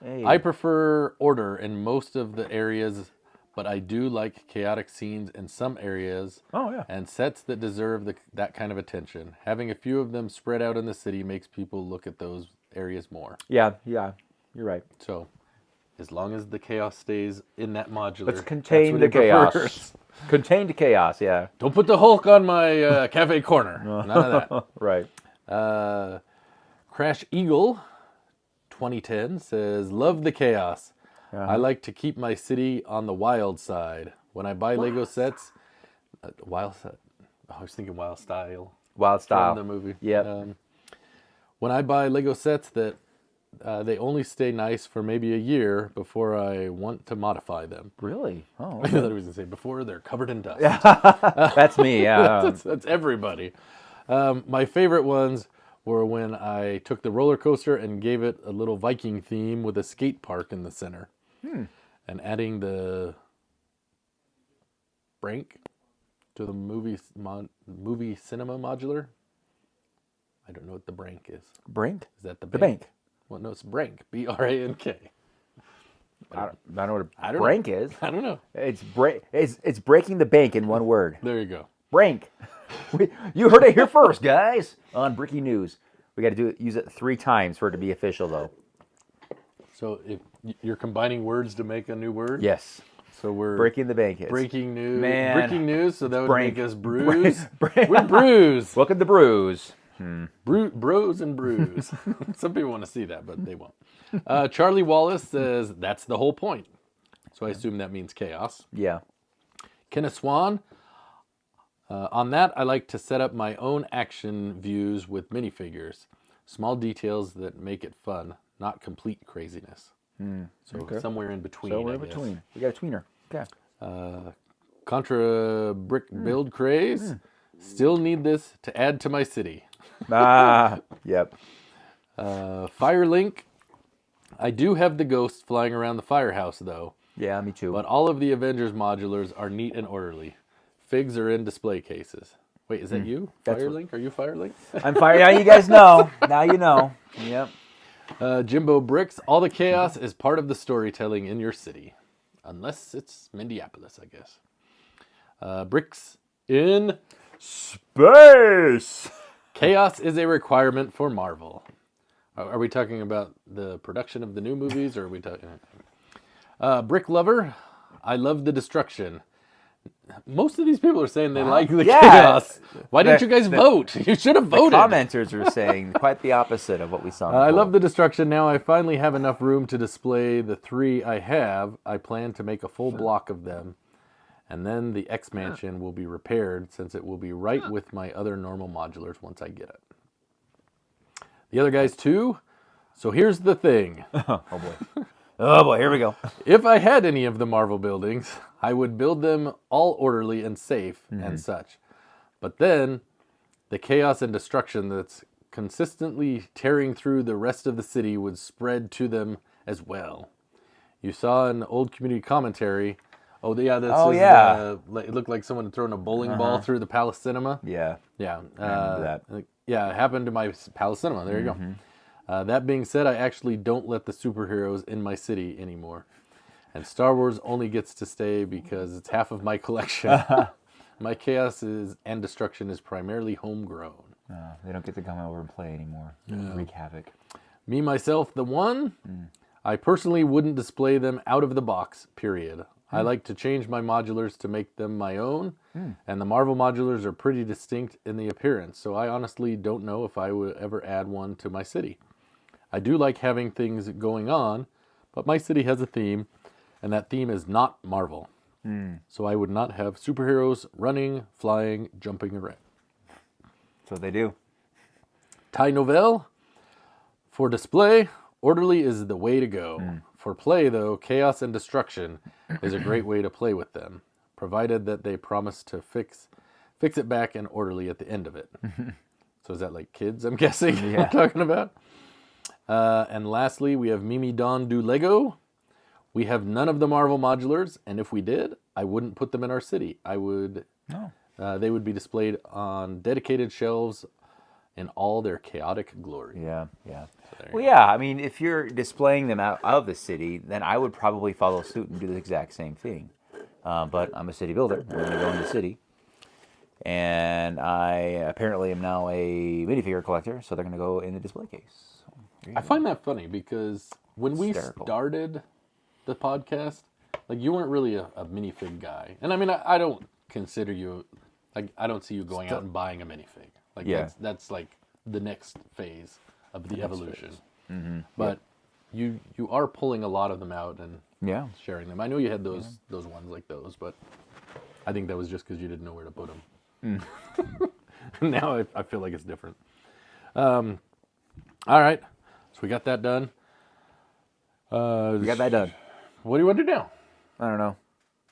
Hey. I prefer order in most of the areas, but I do like chaotic scenes in some areas Oh, yeah. and sets that deserve that kind of attention. Having a few of them spread out in the city makes people look at those areas more. Yeah. You're right. So, as long as the chaos stays in that modular, Let's contain the that's what he chaos. prefers. Contain the chaos, yeah. Don't put the Hulk on my cafe corner. None of that. Right. Crash Eagle 2010 says, love the chaos. I like to keep my city on the wild side. When I buy Lego sets, wild side. Oh, I was thinking Wild Style. Wild style. From the movie. Yep. When I buy Lego sets that they only stay nice for maybe a year before I want to modify them. Really? Oh, I thought he was going to say before they're covered in dust. that's me, yeah. That's everybody. My favorite ones were when I took the roller coaster and gave it a little Viking theme with a skate park in the center. And adding the Brink to the movie cinema modular. I don't know what the Brink is. Brink? Is that the bank? The bank. Well, no, it's Brink. B-R-A-N-K. I don't know what I a don't brink know. is. I don't know. It's breaking the bank in one word. There you go. Brink. You heard it here first, guys. On Bricky News. We got to use it 3 times for it to be official, though. So if you're combining words to make a new word? Yes. So we're Breaking the bank is. breaking news. Man. Breaking news, so that would Brink. make us bruise. Brink. We're bruise. Welcome to Bruise. Bros and bruise. Some people want to see that, but they won't. Charlie Wallace says, that's the whole point. So I assume that means chaos. Yeah. Kenneth Swan, on that, I like to set up my own action views with minifigures. Small details that make it fun, not complete craziness. So somewhere in between. Somewhere I in guess. between. We got a tweener. Okay. Contra Brick Build Craze. Still need this to add to my city. Yep. Firelink. I do have the ghosts flying around the firehouse, though. Yeah, me too. But all of the Avengers modulars are neat and orderly. Figs are in display cases. Wait, is that you? That's Firelink? Are you Firelink? I'm fired. Now you guys know. Now you know. Yep. Jimbo Bricks. All the chaos is part of the storytelling in your city. Unless it's Minneapolis, I guess. Bricks in Space. chaos is a requirement for Marvel. Are we talking about the production of the new movies, or are we talking... Brick Lover. I love the destruction. Most of these people are saying they like the chaos. Why didn't you guys vote? You should have voted. Commenters are saying quite the opposite of what we saw. I love the destruction. Now I finally have enough room to display the 3 I have. I plan to make a full block of them. And then the X Mansion will be repaired, since it will be right with my other normal modulars once I get it. The other guys too. So here's the thing. Oh boy. Oh boy, here we go. If I had any of the Marvel buildings, I would build them all orderly and safe and such. But then, the chaos and destruction that's consistently tearing through the rest of the city would spread to them as well. You saw in old community commentary, it looked like someone had thrown a bowling ball through the Palace Cinema. Yeah. Yeah. I remember that. Yeah, it happened to my Palace Cinema. There you go. That being said, I actually don't let the superheroes in my city anymore. And Star Wars only gets to stay because it's half of my collection. My chaos and destruction is primarily homegrown. They don't get to come over and play anymore. Wreak havoc. Me, myself, the one. I personally wouldn't display them out of the box, period. I like to change my modulars to make them my own, and the Marvel modulars are pretty distinct in the appearance, so I honestly don't know if I would ever add one to my city. I do like having things going on, but my city has a theme, and that theme is not Marvel. So I would not have superheroes running, flying, jumping around. That's what they do. Tie Novell. For display, orderly is the way to go. For play, though, chaos and destruction is a great way to play with them, provided that they promise to fix it back and orderly at the end of it. So is that like kids, I'm guessing, Yeah. we're talking about? And lastly, we have Mimi Dawn do Lego. We have none of the Marvel modulars, and if we did, I wouldn't put them in our city. I would. No. They would be displayed on dedicated shelves in all their chaotic glory. Yeah, yeah. there Well, yeah, I mean, if you're displaying them out of the city, then I would probably follow suit and do the exact same thing. But I'm a city builder. I'm going to go in the city. And I apparently am now a minifigure collector, so they're going to go in the display case. So, I find that funny because when we Hysterical. started the podcast, like you weren't really a minifig guy. And I mean, I don't consider you, like, I don't see you going out and buying a minifig. Like, Yeah. that's like the next phase of the evolution. Mm-hmm. But you are pulling a lot of them out and yeah. sharing them. I know you had those ones like those, but I think that was just because you didn't know where to put them. Now I feel like it's different. All right, so we got that done. We got that done. What do you want to do now? I don't know.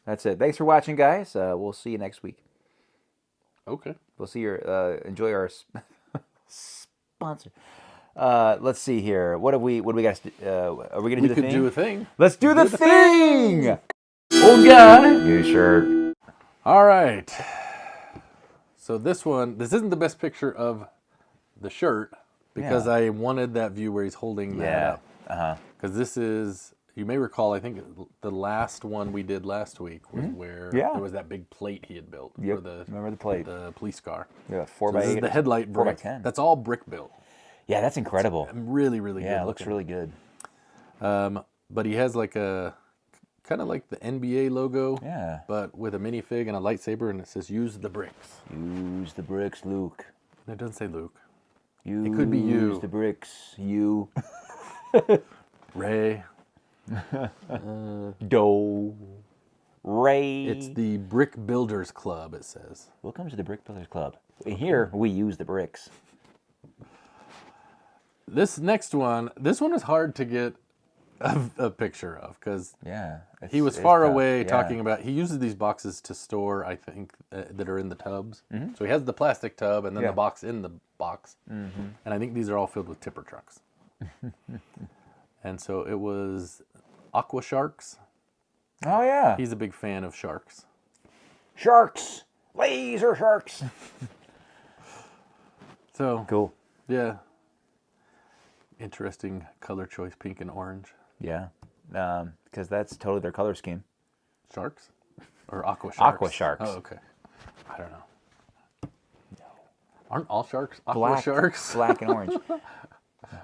That's it. Thanks for watching, guys. We'll see you next week. Okay. We'll see your enjoy our sponsor. Let's see here. What do we got? Are we gonna do the We could thing? do a thing. Let's do the thing. Oh God! You sure? All right. So this isn't the best picture of the shirt because Yeah. I wanted that view where he's holding that up. Because this is, you may recall, I think the last one we did last week was where Yeah. there was that big plate he had built Yep. for the Remember the plate? the police car. Yeah, So this is the headlight 4 by brick. 10. That's all brick built. Yeah, that's incredible. Really, really good. Yeah, it looks looking. really good. But he has like a kind of like the NBA logo. Yeah. But with a minifig and a lightsaber, and it says "Use the bricks." Use the bricks, Luke. And it doesn't say Luke. Use could be you. the bricks, you. Ray. Do. Ray. It's the Brick Builders Club. It says. Welcome to the Brick Builders Club. Here we use the bricks. This next one, this one is hard to get a picture of because Yeah. he was far away talking about. He uses these boxes to store, I think, that are in the tubs. So he has the plastic tub and then Yeah. the box in the box, and I think these are all filled with tipper trucks. And so it was Aqua Sharks. Oh yeah. He's a big fan of sharks. Sharks. Laser sharks. So Cool. yeah, interesting color choice, pink and orange. Yeah. Because that's totally their color scheme. Sharks or aqua sharks? Aqua sharks. Oh, okay. I don't know. Aren't all sharks aqua sharks? Black and orange.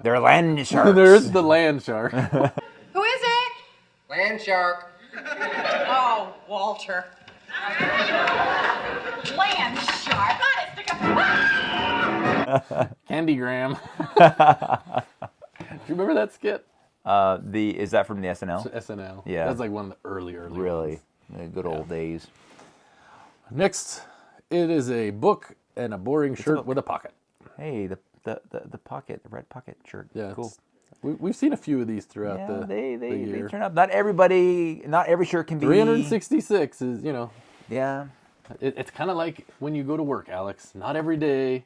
They're land sharks. There's the land shark. Who is it? Land shark. Oh, Walter. Land shark. Honest to God. Candygram. Do you remember that skit? Is that from the SNL? SNL. Yeah. That's like one of the early Really? ones. The good old days. Next, it is a book and a boring shirt with a pocket. Hey, the pocket, the red pocket shirt. Yeah, Cool. We've seen a few of these throughout Yeah, the they year. turn up. Not every shirt can be 366 is, Yeah. it's kind of like when you go to work, Alex. Not every day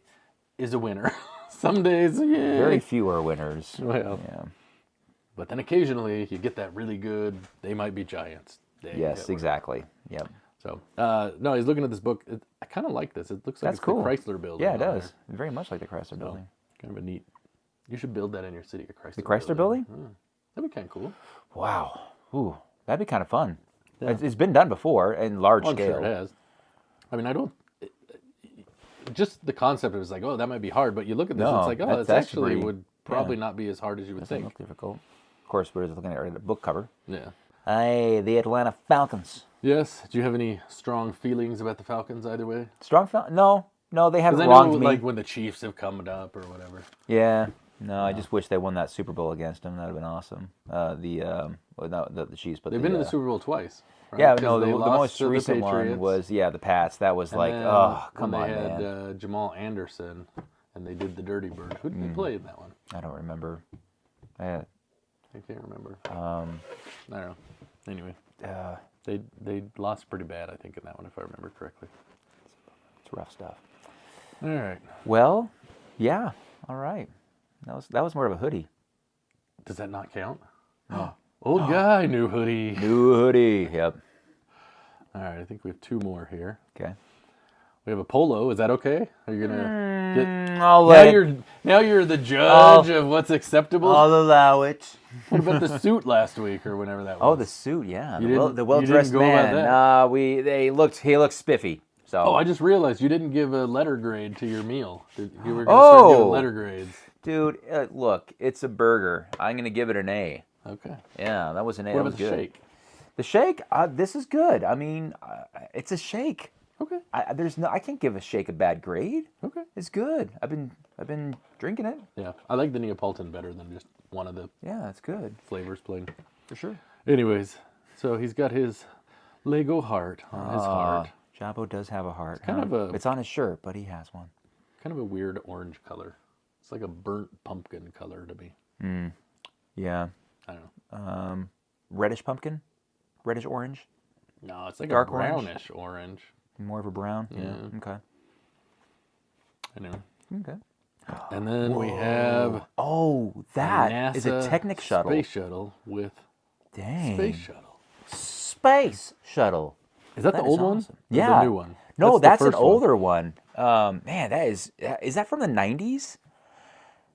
is a winner. Some days, yeah. Very few are winners. Well, Yeah. but then occasionally you get that really good, they might be giants day. Yes, at work. exactly. Yep. So, no, he's looking at this book. I kind of like this. It looks like That's it's cool. the Chrysler building. Yeah, it on does. Very much like the Chrysler there. building. Kind of a neat. You should build that in your city, a Chrysler. The Chrysler building? That'd be kind of cool. Wow. Ooh, that'd be kind of fun. It's been done before in large I'm scale. sure it has. I mean, I don't. Just the concept of it's like, oh, that might be hard, but you look at this, No, it's like, oh, that's it's actually pretty- would probably not be as hard as you would Doesn't think. look difficult. Of course, we're just looking at the book cover. Yeah. Hey, the Atlanta Falcons. Yes. Do you have any strong feelings about the Falcons either way? Strong Falcons? No, they haven't Because I know, wronged me. like, when the Chiefs have come up or whatever. Yeah. No, I just wish they won that Super Bowl against them. That'd have been awesome. Well, not the Chiefs, but They've been in the Super Bowl twice. Right? Yeah, 'Cause no, they the lost most to the recent one Patriots, was the Pats. That was and like, then oh, come when on, they had man. Jamal Anderson, and they did the Dirty Bird. Who did they play in that one? I don't remember. I can't remember. I don't know. Anyway, they lost pretty bad, I think, in that one, if I remember correctly. It's rough stuff. All right. Well, yeah, all right. That was more of a hoodie. Does that not count? Old guy, new hoodie. New hoodie. Yep. All right, I think we have two more here. Okay. We have a polo. Is that okay? Are you gonna get? I'll let Now you're the judge of what's acceptable. I'll allow it. What about the suit last week or whenever that was? Oh, the suit, yeah. You The didn't well-dressed go about man. that. He looked spiffy. So. Oh, I just realized you didn't give a letter grade to your meal. You were going to start giving letter grades. Dude, look, it's a burger. I'm gonna give it an A. Okay. Yeah, that was an A. What That about was the good. shake? The shake, this is good. I mean, it's a shake. Okay. I can't give a shake a bad grade. Okay. It's good. I've been drinking it. Yeah, I like the Neapolitan better than just one of the Yeah, it's good flavors plain. for sure. Anyways, so he's got his Lego heart on his heart. Jabbo does have a heart. kind of a- It's on his shirt, but he has one. Kind of a weird orange color. It's like a burnt pumpkin color to me. Yeah. I don't know. Reddish pumpkin, reddish orange, No, it's like Dark a orange? brownish orange. more of a brown. Yeah. Okay. I know. Okay. And then we have Oh, that is a NASA Technic shuttle. Space shuttle with Dang. space shuttle. Space shuttle. Is that the That is old one? awesome. Or Yeah. the new one? No, the that's an first one. older one. Man, that is that from the 90s?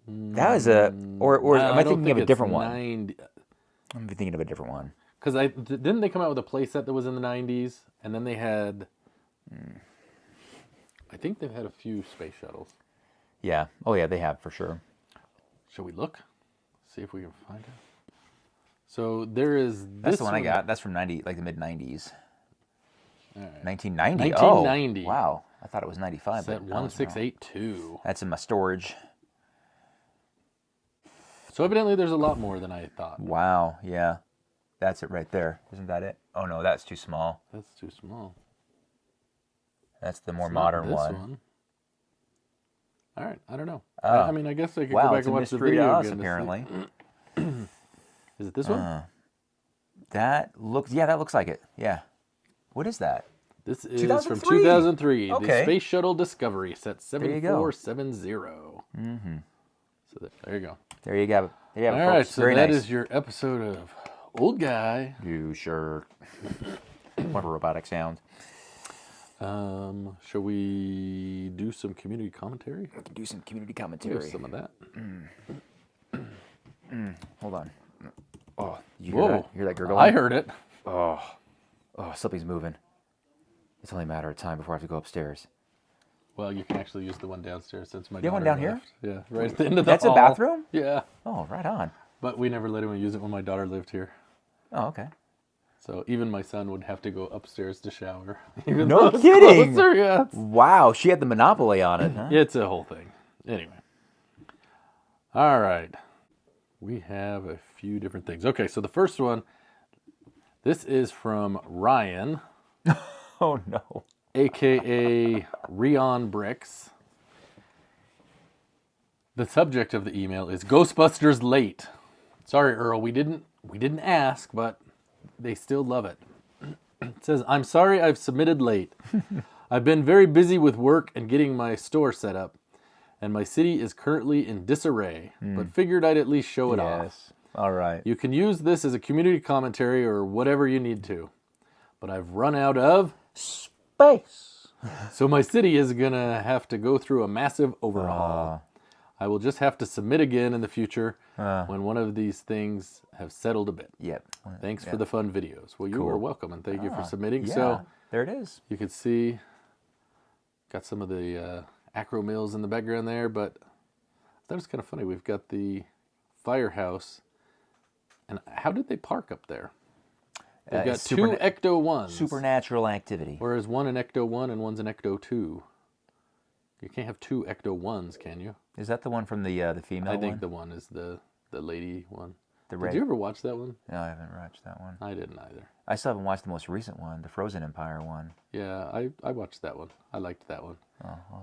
That was or am I thinking of a different one? I'm thinking of a different one. Because didn't they come out with a playset that was in the 90s, and then they had. I think they've had a few space shuttles. Yeah. Oh yeah, they have for sure. Shall we look? See if we can find it. So there is. That's this the one I got. That's from like the mid 90s. All right. 1990. 1990. Oh, wow. I thought it was 95. It's at but I was wrong. 1682. That's in my storage. So evidently there's a lot more than I thought. Wow. Yeah. That's it right there. Isn't that it? Oh no, that's too small. That's too small. That's the more It's not modern this one. All right, I don't know. Oh. I mean, I guess I could Wow, go back it's and a watch the mystery to video us again. apparently. Is it this one? That looks like it. Yeah. What is that? This is 2003. from 2003. Okay. The Space Shuttle Discovery, set you go. 7470. Mm-hmm. So there you go. There you go. There you have it, All right, folks. so Very that nice. is your episode of Old Guy. You sure. What a robotic sound. Shall we do some community commentary? We can do some community Do commentary. some of that. Hold on. Oh, you Whoa! hear that? You hear that gurgling? I heard it. Oh, something's moving. It's only a matter of time before I have to go upstairs. Well, you can actually use the one downstairs since my You have one daughter down left. Yeah, right at the end of the That's a hall. bathroom? Yeah, Oh, right on. but we never let anyone use it when my daughter lived here. Oh, okay. So even my son would have to go upstairs to shower. Even No though it's kidding! closer, yeah. Wow, she had the monopoly on it, huh? It's a whole thing. Anyway. All right. We have a few different things. Okay, so the first one, this is from Ryan, Oh, no. a.k.a. Rion Bricks. The subject of the email is Ghostbusters late. Sorry, Earl, we didn't ask, but they still love it. It says, I'm sorry I've submitted late. I've been very busy with work and getting my store set up, and my city is currently in disarray, but figured I'd at least show it off. Yes. All right. You can use this as a community commentary or whatever you need to, but I've run out of Space. so my city is going to have to go through a massive overhaul. I will just have to submit again in the future when one of these things have settled a bit. Yep. Thanks for the fun videos. Well, you are welcome, and thank you for submitting. Yeah. So There it is. you can see, got some of the acro mills in the background there, but that was kind of funny. We've got the firehouse, and how did they park up there? They've got two superna- Ecto 1s. Supernatural activity. Whereas one an Ecto 1 and one's an Ecto 2. You can't have two Ecto 1s, can you? Is that the one from the female I think one? the one is the lady one. The Did red. you ever watch that one? No, I haven't watched that one. I didn't either. I still haven't watched the most recent one, the Frozen Empire one. Yeah, I watched that one. I liked that one.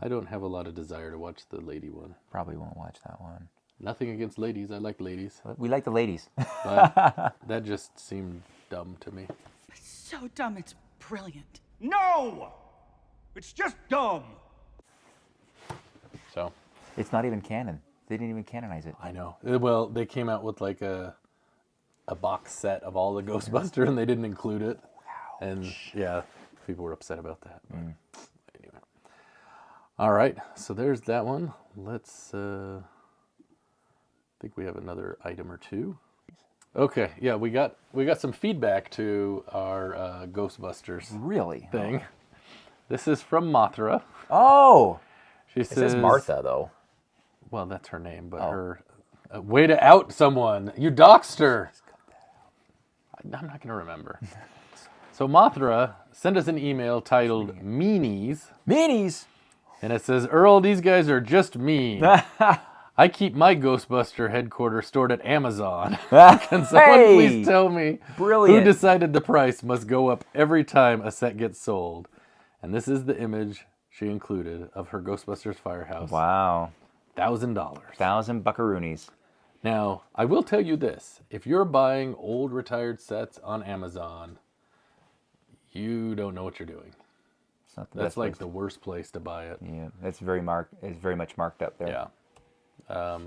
I don't have a lot of desire to watch the lady one. Probably won't watch that one. Nothing against ladies. I like ladies. But we like the ladies. But that just seemed dumb to me. So dumb, it's brilliant. No! It's just dumb. So, It's not even canon. They didn't even canonize it. I know. Well, they came out with like a box set of all the Ghostbusters and they didn't include it. And yeah, people were upset about that. But anyway. All right. So there's that one. Let's I think we have another item or two. Okay. Yeah, we got some feedback to our Ghostbusters Really? thing. This is from Mothra. Oh! She It says Martha, though. Well, that's her name, but her way to out someone. You doxed her. I'm not going to remember. So Mothra sent us an email titled Meanies, Meanies! and it says, Earl, these guys are just mean. I keep my Ghostbuster headquarters stored at Amazon. Can someone please tell me Brilliant. who decided the price must go up every time a set gets sold? And this is the image she included of her Ghostbusters firehouse. Wow. $1,000. 1,000 buckaroonies. Now, I will tell you this. If you're buying old retired sets on Amazon, you don't know what you're doing. It's not the That's best like place. the worst place to buy it. Yeah, it's very much marked up there. Yeah.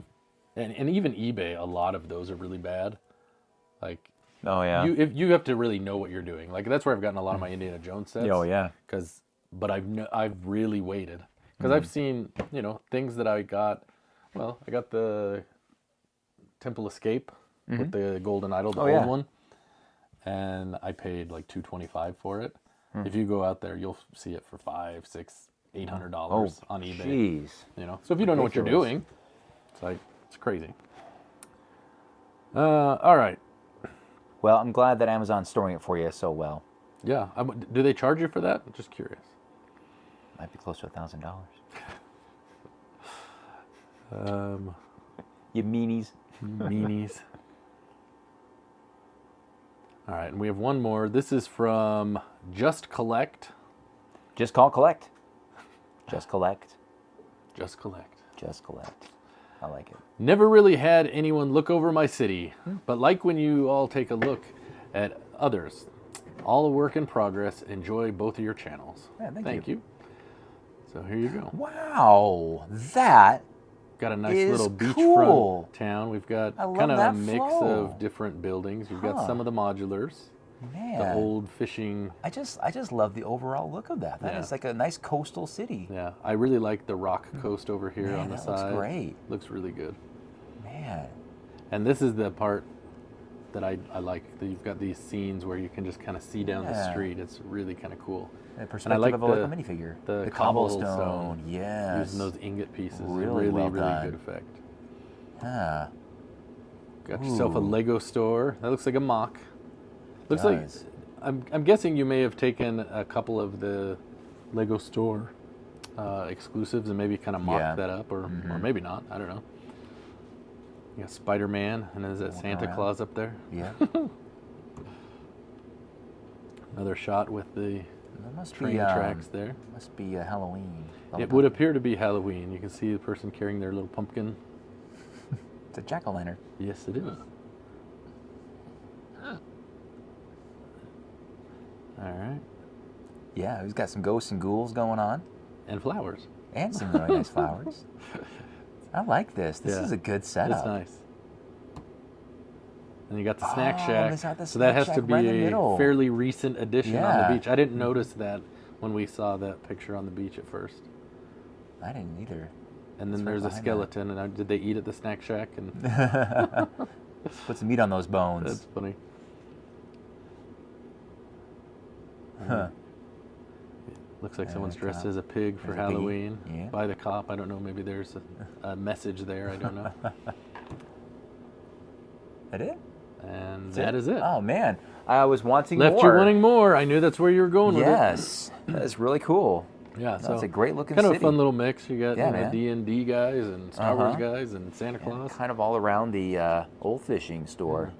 And even eBay, a lot of those are really bad. Like, Oh, yeah. you have to really know what you're doing. Like, that's where I've gotten a lot of my Indiana Jones sets. Oh, yeah. But I've really waited. Because I've seen, things that I got. Well, I got the Temple Escape with the Golden Idol, the old one. And I paid like $225 for it. If you go out there, you'll see it for $500, $600, $800 on eBay. Jeez. So if you don't know what you're Ridiculous. doing, it's crazy. All right. Well, I'm glad that Amazon's storing it for you so well. Yeah. Do they charge you for that? I'm just curious. Might be close to $1,000. You meanies. Meanies. All right, and we have one more. This is from Just Collect. Just call collect. Just collect. Just Collect. Just collect. I like it. Never really had anyone look over my city, but like when you all take a look at others. All a work in progress. Enjoy both of your channels. Yeah, thank you. So here you go. Wow. That Got a nice is little beachfront cool. town. We've got I love kind of a that mix flow. of different buildings. You've got Huh. some of the modulars, Man. the old fishing. I just love the overall look of that. That is Yeah. like a nice coastal city. Yeah, I really like the rock coast over here Man, on the that side. looks great. Looks really good. Man. And this is the part that I like. That you've got these scenes where you can just kind of see down the Yeah. street. It's really kind of cool. The And I perspective like of a little minifigure. the cobblestone. Yes. Using those ingot pieces. Really Really, well really done. good effect. Huh. Got yourself a Ooh. Lego store. That looks like a mock. Looks Does. like I'm guessing you may have taken a couple of the Lego store exclusives and maybe kind of mocked Yeah. that up, or maybe not. I don't know. You got Spider-Man, and is that Santa around. Claus up there? Yeah. Another shot with the That must train be tracks there. Must be Halloween. It would appear to be Halloween. You can see the person carrying their little pumpkin. It's a jack-o'-lantern. Yes, it is. All right. Yeah, he's got some ghosts and ghouls going on, And flowers. and some really nice flowers. I like this. This Yeah. is a good setup. It's nice. And you got the snack Oh, shack. there's not the So that snack has to shack be right in the a middle. fairly recent addition on Yeah. the beach. I didn't notice that when we saw that picture on the beach at first. I didn't either. And then It's right there's a behind that. skeleton. And did they eat at the snack shack? And Put some meat on those bones. that's funny. Huh. Looks like someone's the dressed cop. as a pig for There's a piggy. Halloween. Yeah. By the cop. I don't know. Maybe there's a message there. I don't know. That it? And That's that is it. Oh man. I was wanting Left more. you wanting more. I knew that's where you were going with it. Yes, that's really cool. Yeah, so That's a great looking kind city. of a fun little mix. You got Yeah, man. D&D guys and Star Wars Uh-huh. guys and Santa Claus. Kind of all around the old fishing store.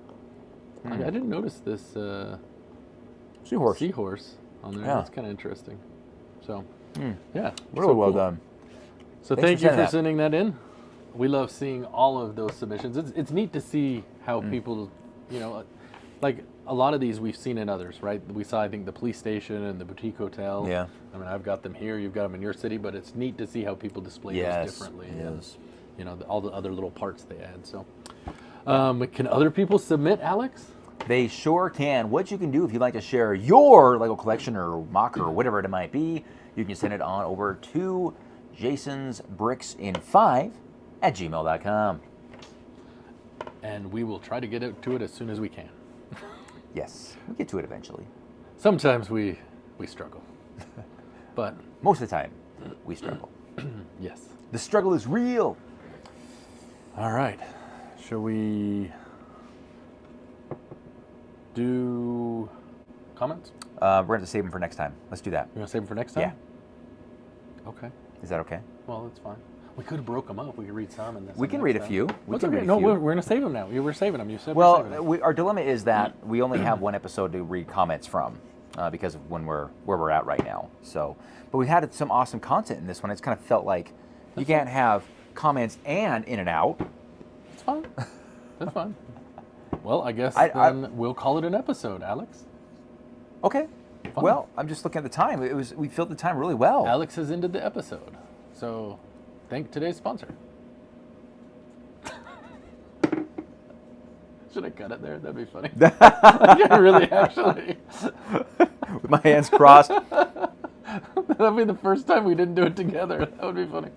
I didn't notice this seahorse on there. Yeah. That's kind of interesting. So, yeah, Really so well cool. done. So Thanks thank for you sending for that. sending that in. We love seeing all of those submissions. It's neat to see how Mm. people, like a lot of these we've seen in others, right? We saw, I think, the police station and the boutique hotel. Yeah. I mean, I've got them here. You've got them in your city, but it's neat to see how people display Yes, those differently. it And, is. all the other little parts they add. So, can other people submit, Alex? They sure can. What you can do if you'd like to share your Lego collection or mocker or whatever it might be, you can send it on over to jasonsbricksin5@gmail.com. And we will try to get to it as soon as we can. Yes, we'll get to it eventually. Sometimes we struggle, but Most of the time, we struggle. yes. The struggle is real. All right. Shall we do comments? We're going to save them for next time. Let's do that. You want to save them for next time? Yeah. Okay. Is that okay? Well, that's fine. We could have broke them up. We could read some and then We some can next read a time. few. We What's can okay? read a No, few. we're going to save them now. You were saving them. You said we're saving them. Well, our dilemma is that we only have one episode to read comments from because of where we're at right now. So, but we've had some awesome content in this one. It's kind of felt like you can't have comments and in and out. It's fine. That's fine. Well, I guess I- then we'll call it an episode, Alex. Okay. Fine. Well, I'm just looking at the time. We filled the time really well. Alex has ended the episode. So, thank today's sponsor. Should I cut it there? That'd be funny. I really, actually. With my hands crossed. That'd be the first time we didn't do it together. That would be funny.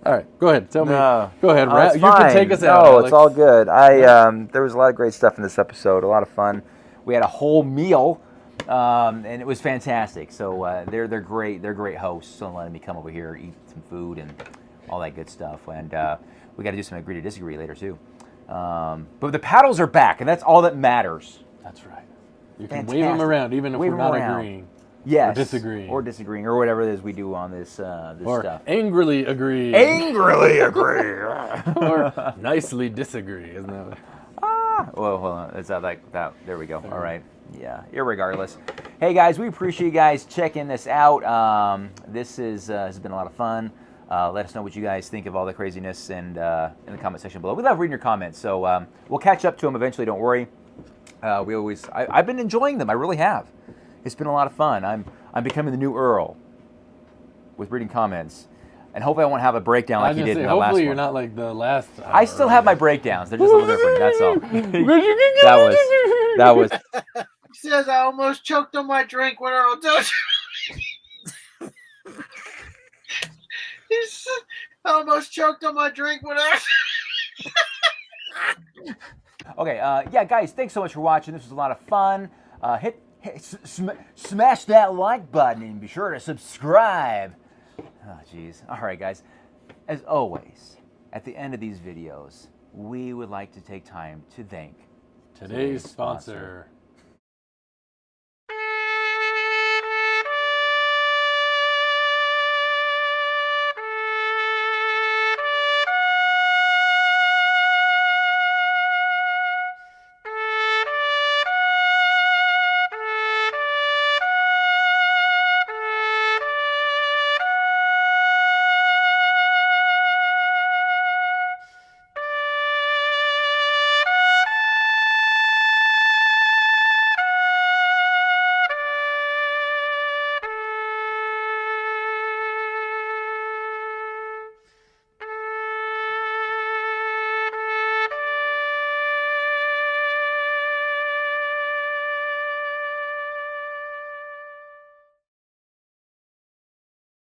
All right, go ahead. Tell me. No. Go ahead. Oh, it's You can fine. take us out. No, Alex. it's all good. There was a lot of great stuff in this episode. A lot of fun. We had a whole meal, and it was fantastic. So they're great. They're great hosts. So letting me come over here, eat some food, and all that good stuff. And we got to do some agree to disagree later too. But the paddles are back, and that's all that matters. That's right. You can wave Fantastic. them around, even if Wave we're them not around. agreeing. Yes. Or disagreeing. Or whatever it is we do on this Or stuff. angrily agree. Angrily agree. Or nicely disagree. Isn't that what? Well, hold on. Is that like that? There we go. All right. Yeah. Irregardless. Hey guys, we appreciate you guys checking this out. This has been a lot of fun. Let us know what you guys think of all the craziness and in the comment section below. We love reading your comments, so we'll catch up to them eventually. Don't worry. I've been enjoying them. I really have. It's been a lot of fun. I'm becoming the new Earl with reading comments, and hopefully I won't have a breakdown like you did in the last one. Hopefully you're not like the last. I still have my breakdowns. They're just a little different. That's all. that was. He says I almost choked on my drink when Earl does. He said, I almost choked on my drink when I. Okay, yeah, guys, thanks so much for watching. This was a lot of fun. Smash that like button and be sure to subscribe. Oh, jeez. All right, guys. As always, at the end of these videos, we would like to take time to thank Today's sponsor.